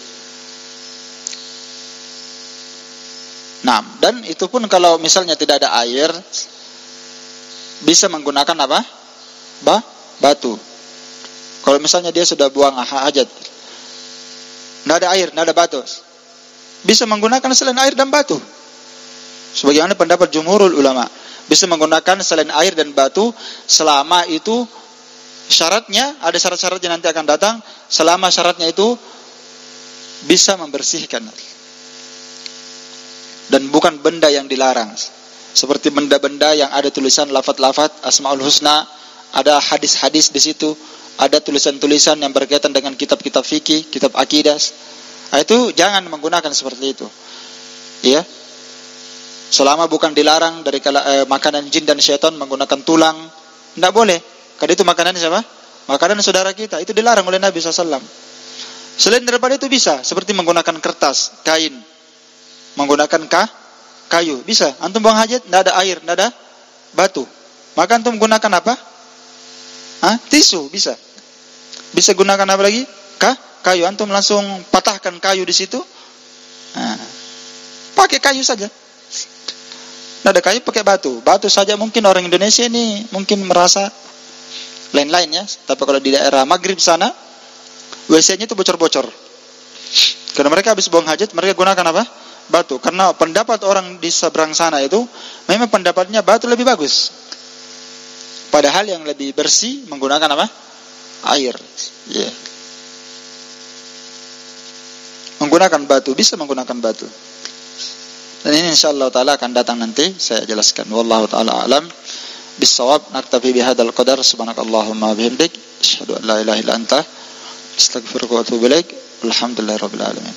Nah, dan itu pun kalau misalnya tidak ada air, bisa menggunakan apa? Batu. Kalau misalnya dia sudah buang hajat, tidak ada air, tidak ada batu, bisa menggunakan selain air dan batu. Sebagaimana pendapat jumhurul ulama, bisa menggunakan selain air dan batu selama itu syaratnya, ada syarat-syaratnya nanti akan datang, selama syaratnya itu bisa membersihkan. Dan bukan benda yang dilarang. Seperti benda-benda yang ada tulisan lafaz-lafaz Asmaul Husna, ada hadis-hadis di situ, ada tulisan-tulisan yang berkaitan dengan kitab-kitab fikih, kitab akidah. Nah, itu jangan menggunakan seperti itu. Ya. Selama bukan dilarang dari makanan jin dan syaitan menggunakan tulang, tidak boleh. Karena itu makanan siapa? Makanan saudara kita. Itu dilarang oleh Nabi SAW. Selain daripada itu bisa, seperti menggunakan kertas, kain, menggunakan kayu, bisa. Antum buang hajat, tidak ada air, tidak ada batu, maka antum gunakan apa? Tisu, bisa. Bisa gunakan apa lagi? Kayu. Antum langsung patahkan kayu di situ. Pakai kayu saja. Tidak ada kayu, pakai batu. Batu saja mungkin orang Indonesia ini mungkin merasa lain-lain ya. Tapi kalau di daerah Maghrib sana, WC-nya itu bocor-bocor. Karena mereka habis buang hajat, mereka gunakan apa? Batu. Karena pendapat orang di seberang sana itu memang pendapatnya batu lebih bagus. Padahal yang lebih bersih menggunakan apa? Air. Yeah. Menggunakan batu, bisa menggunakan batu. Dan ini insyaallah taala akan datang nanti saya jelaskan. Wallahu taala alam bis-shawab. Naktafi bihadzal qadar. Subhanakallahumma wa bihamdik, asyhadu an la ilaha illa anta, astaghfiruka wa atubu ilaik. Alhamdulillahirabbil alamin.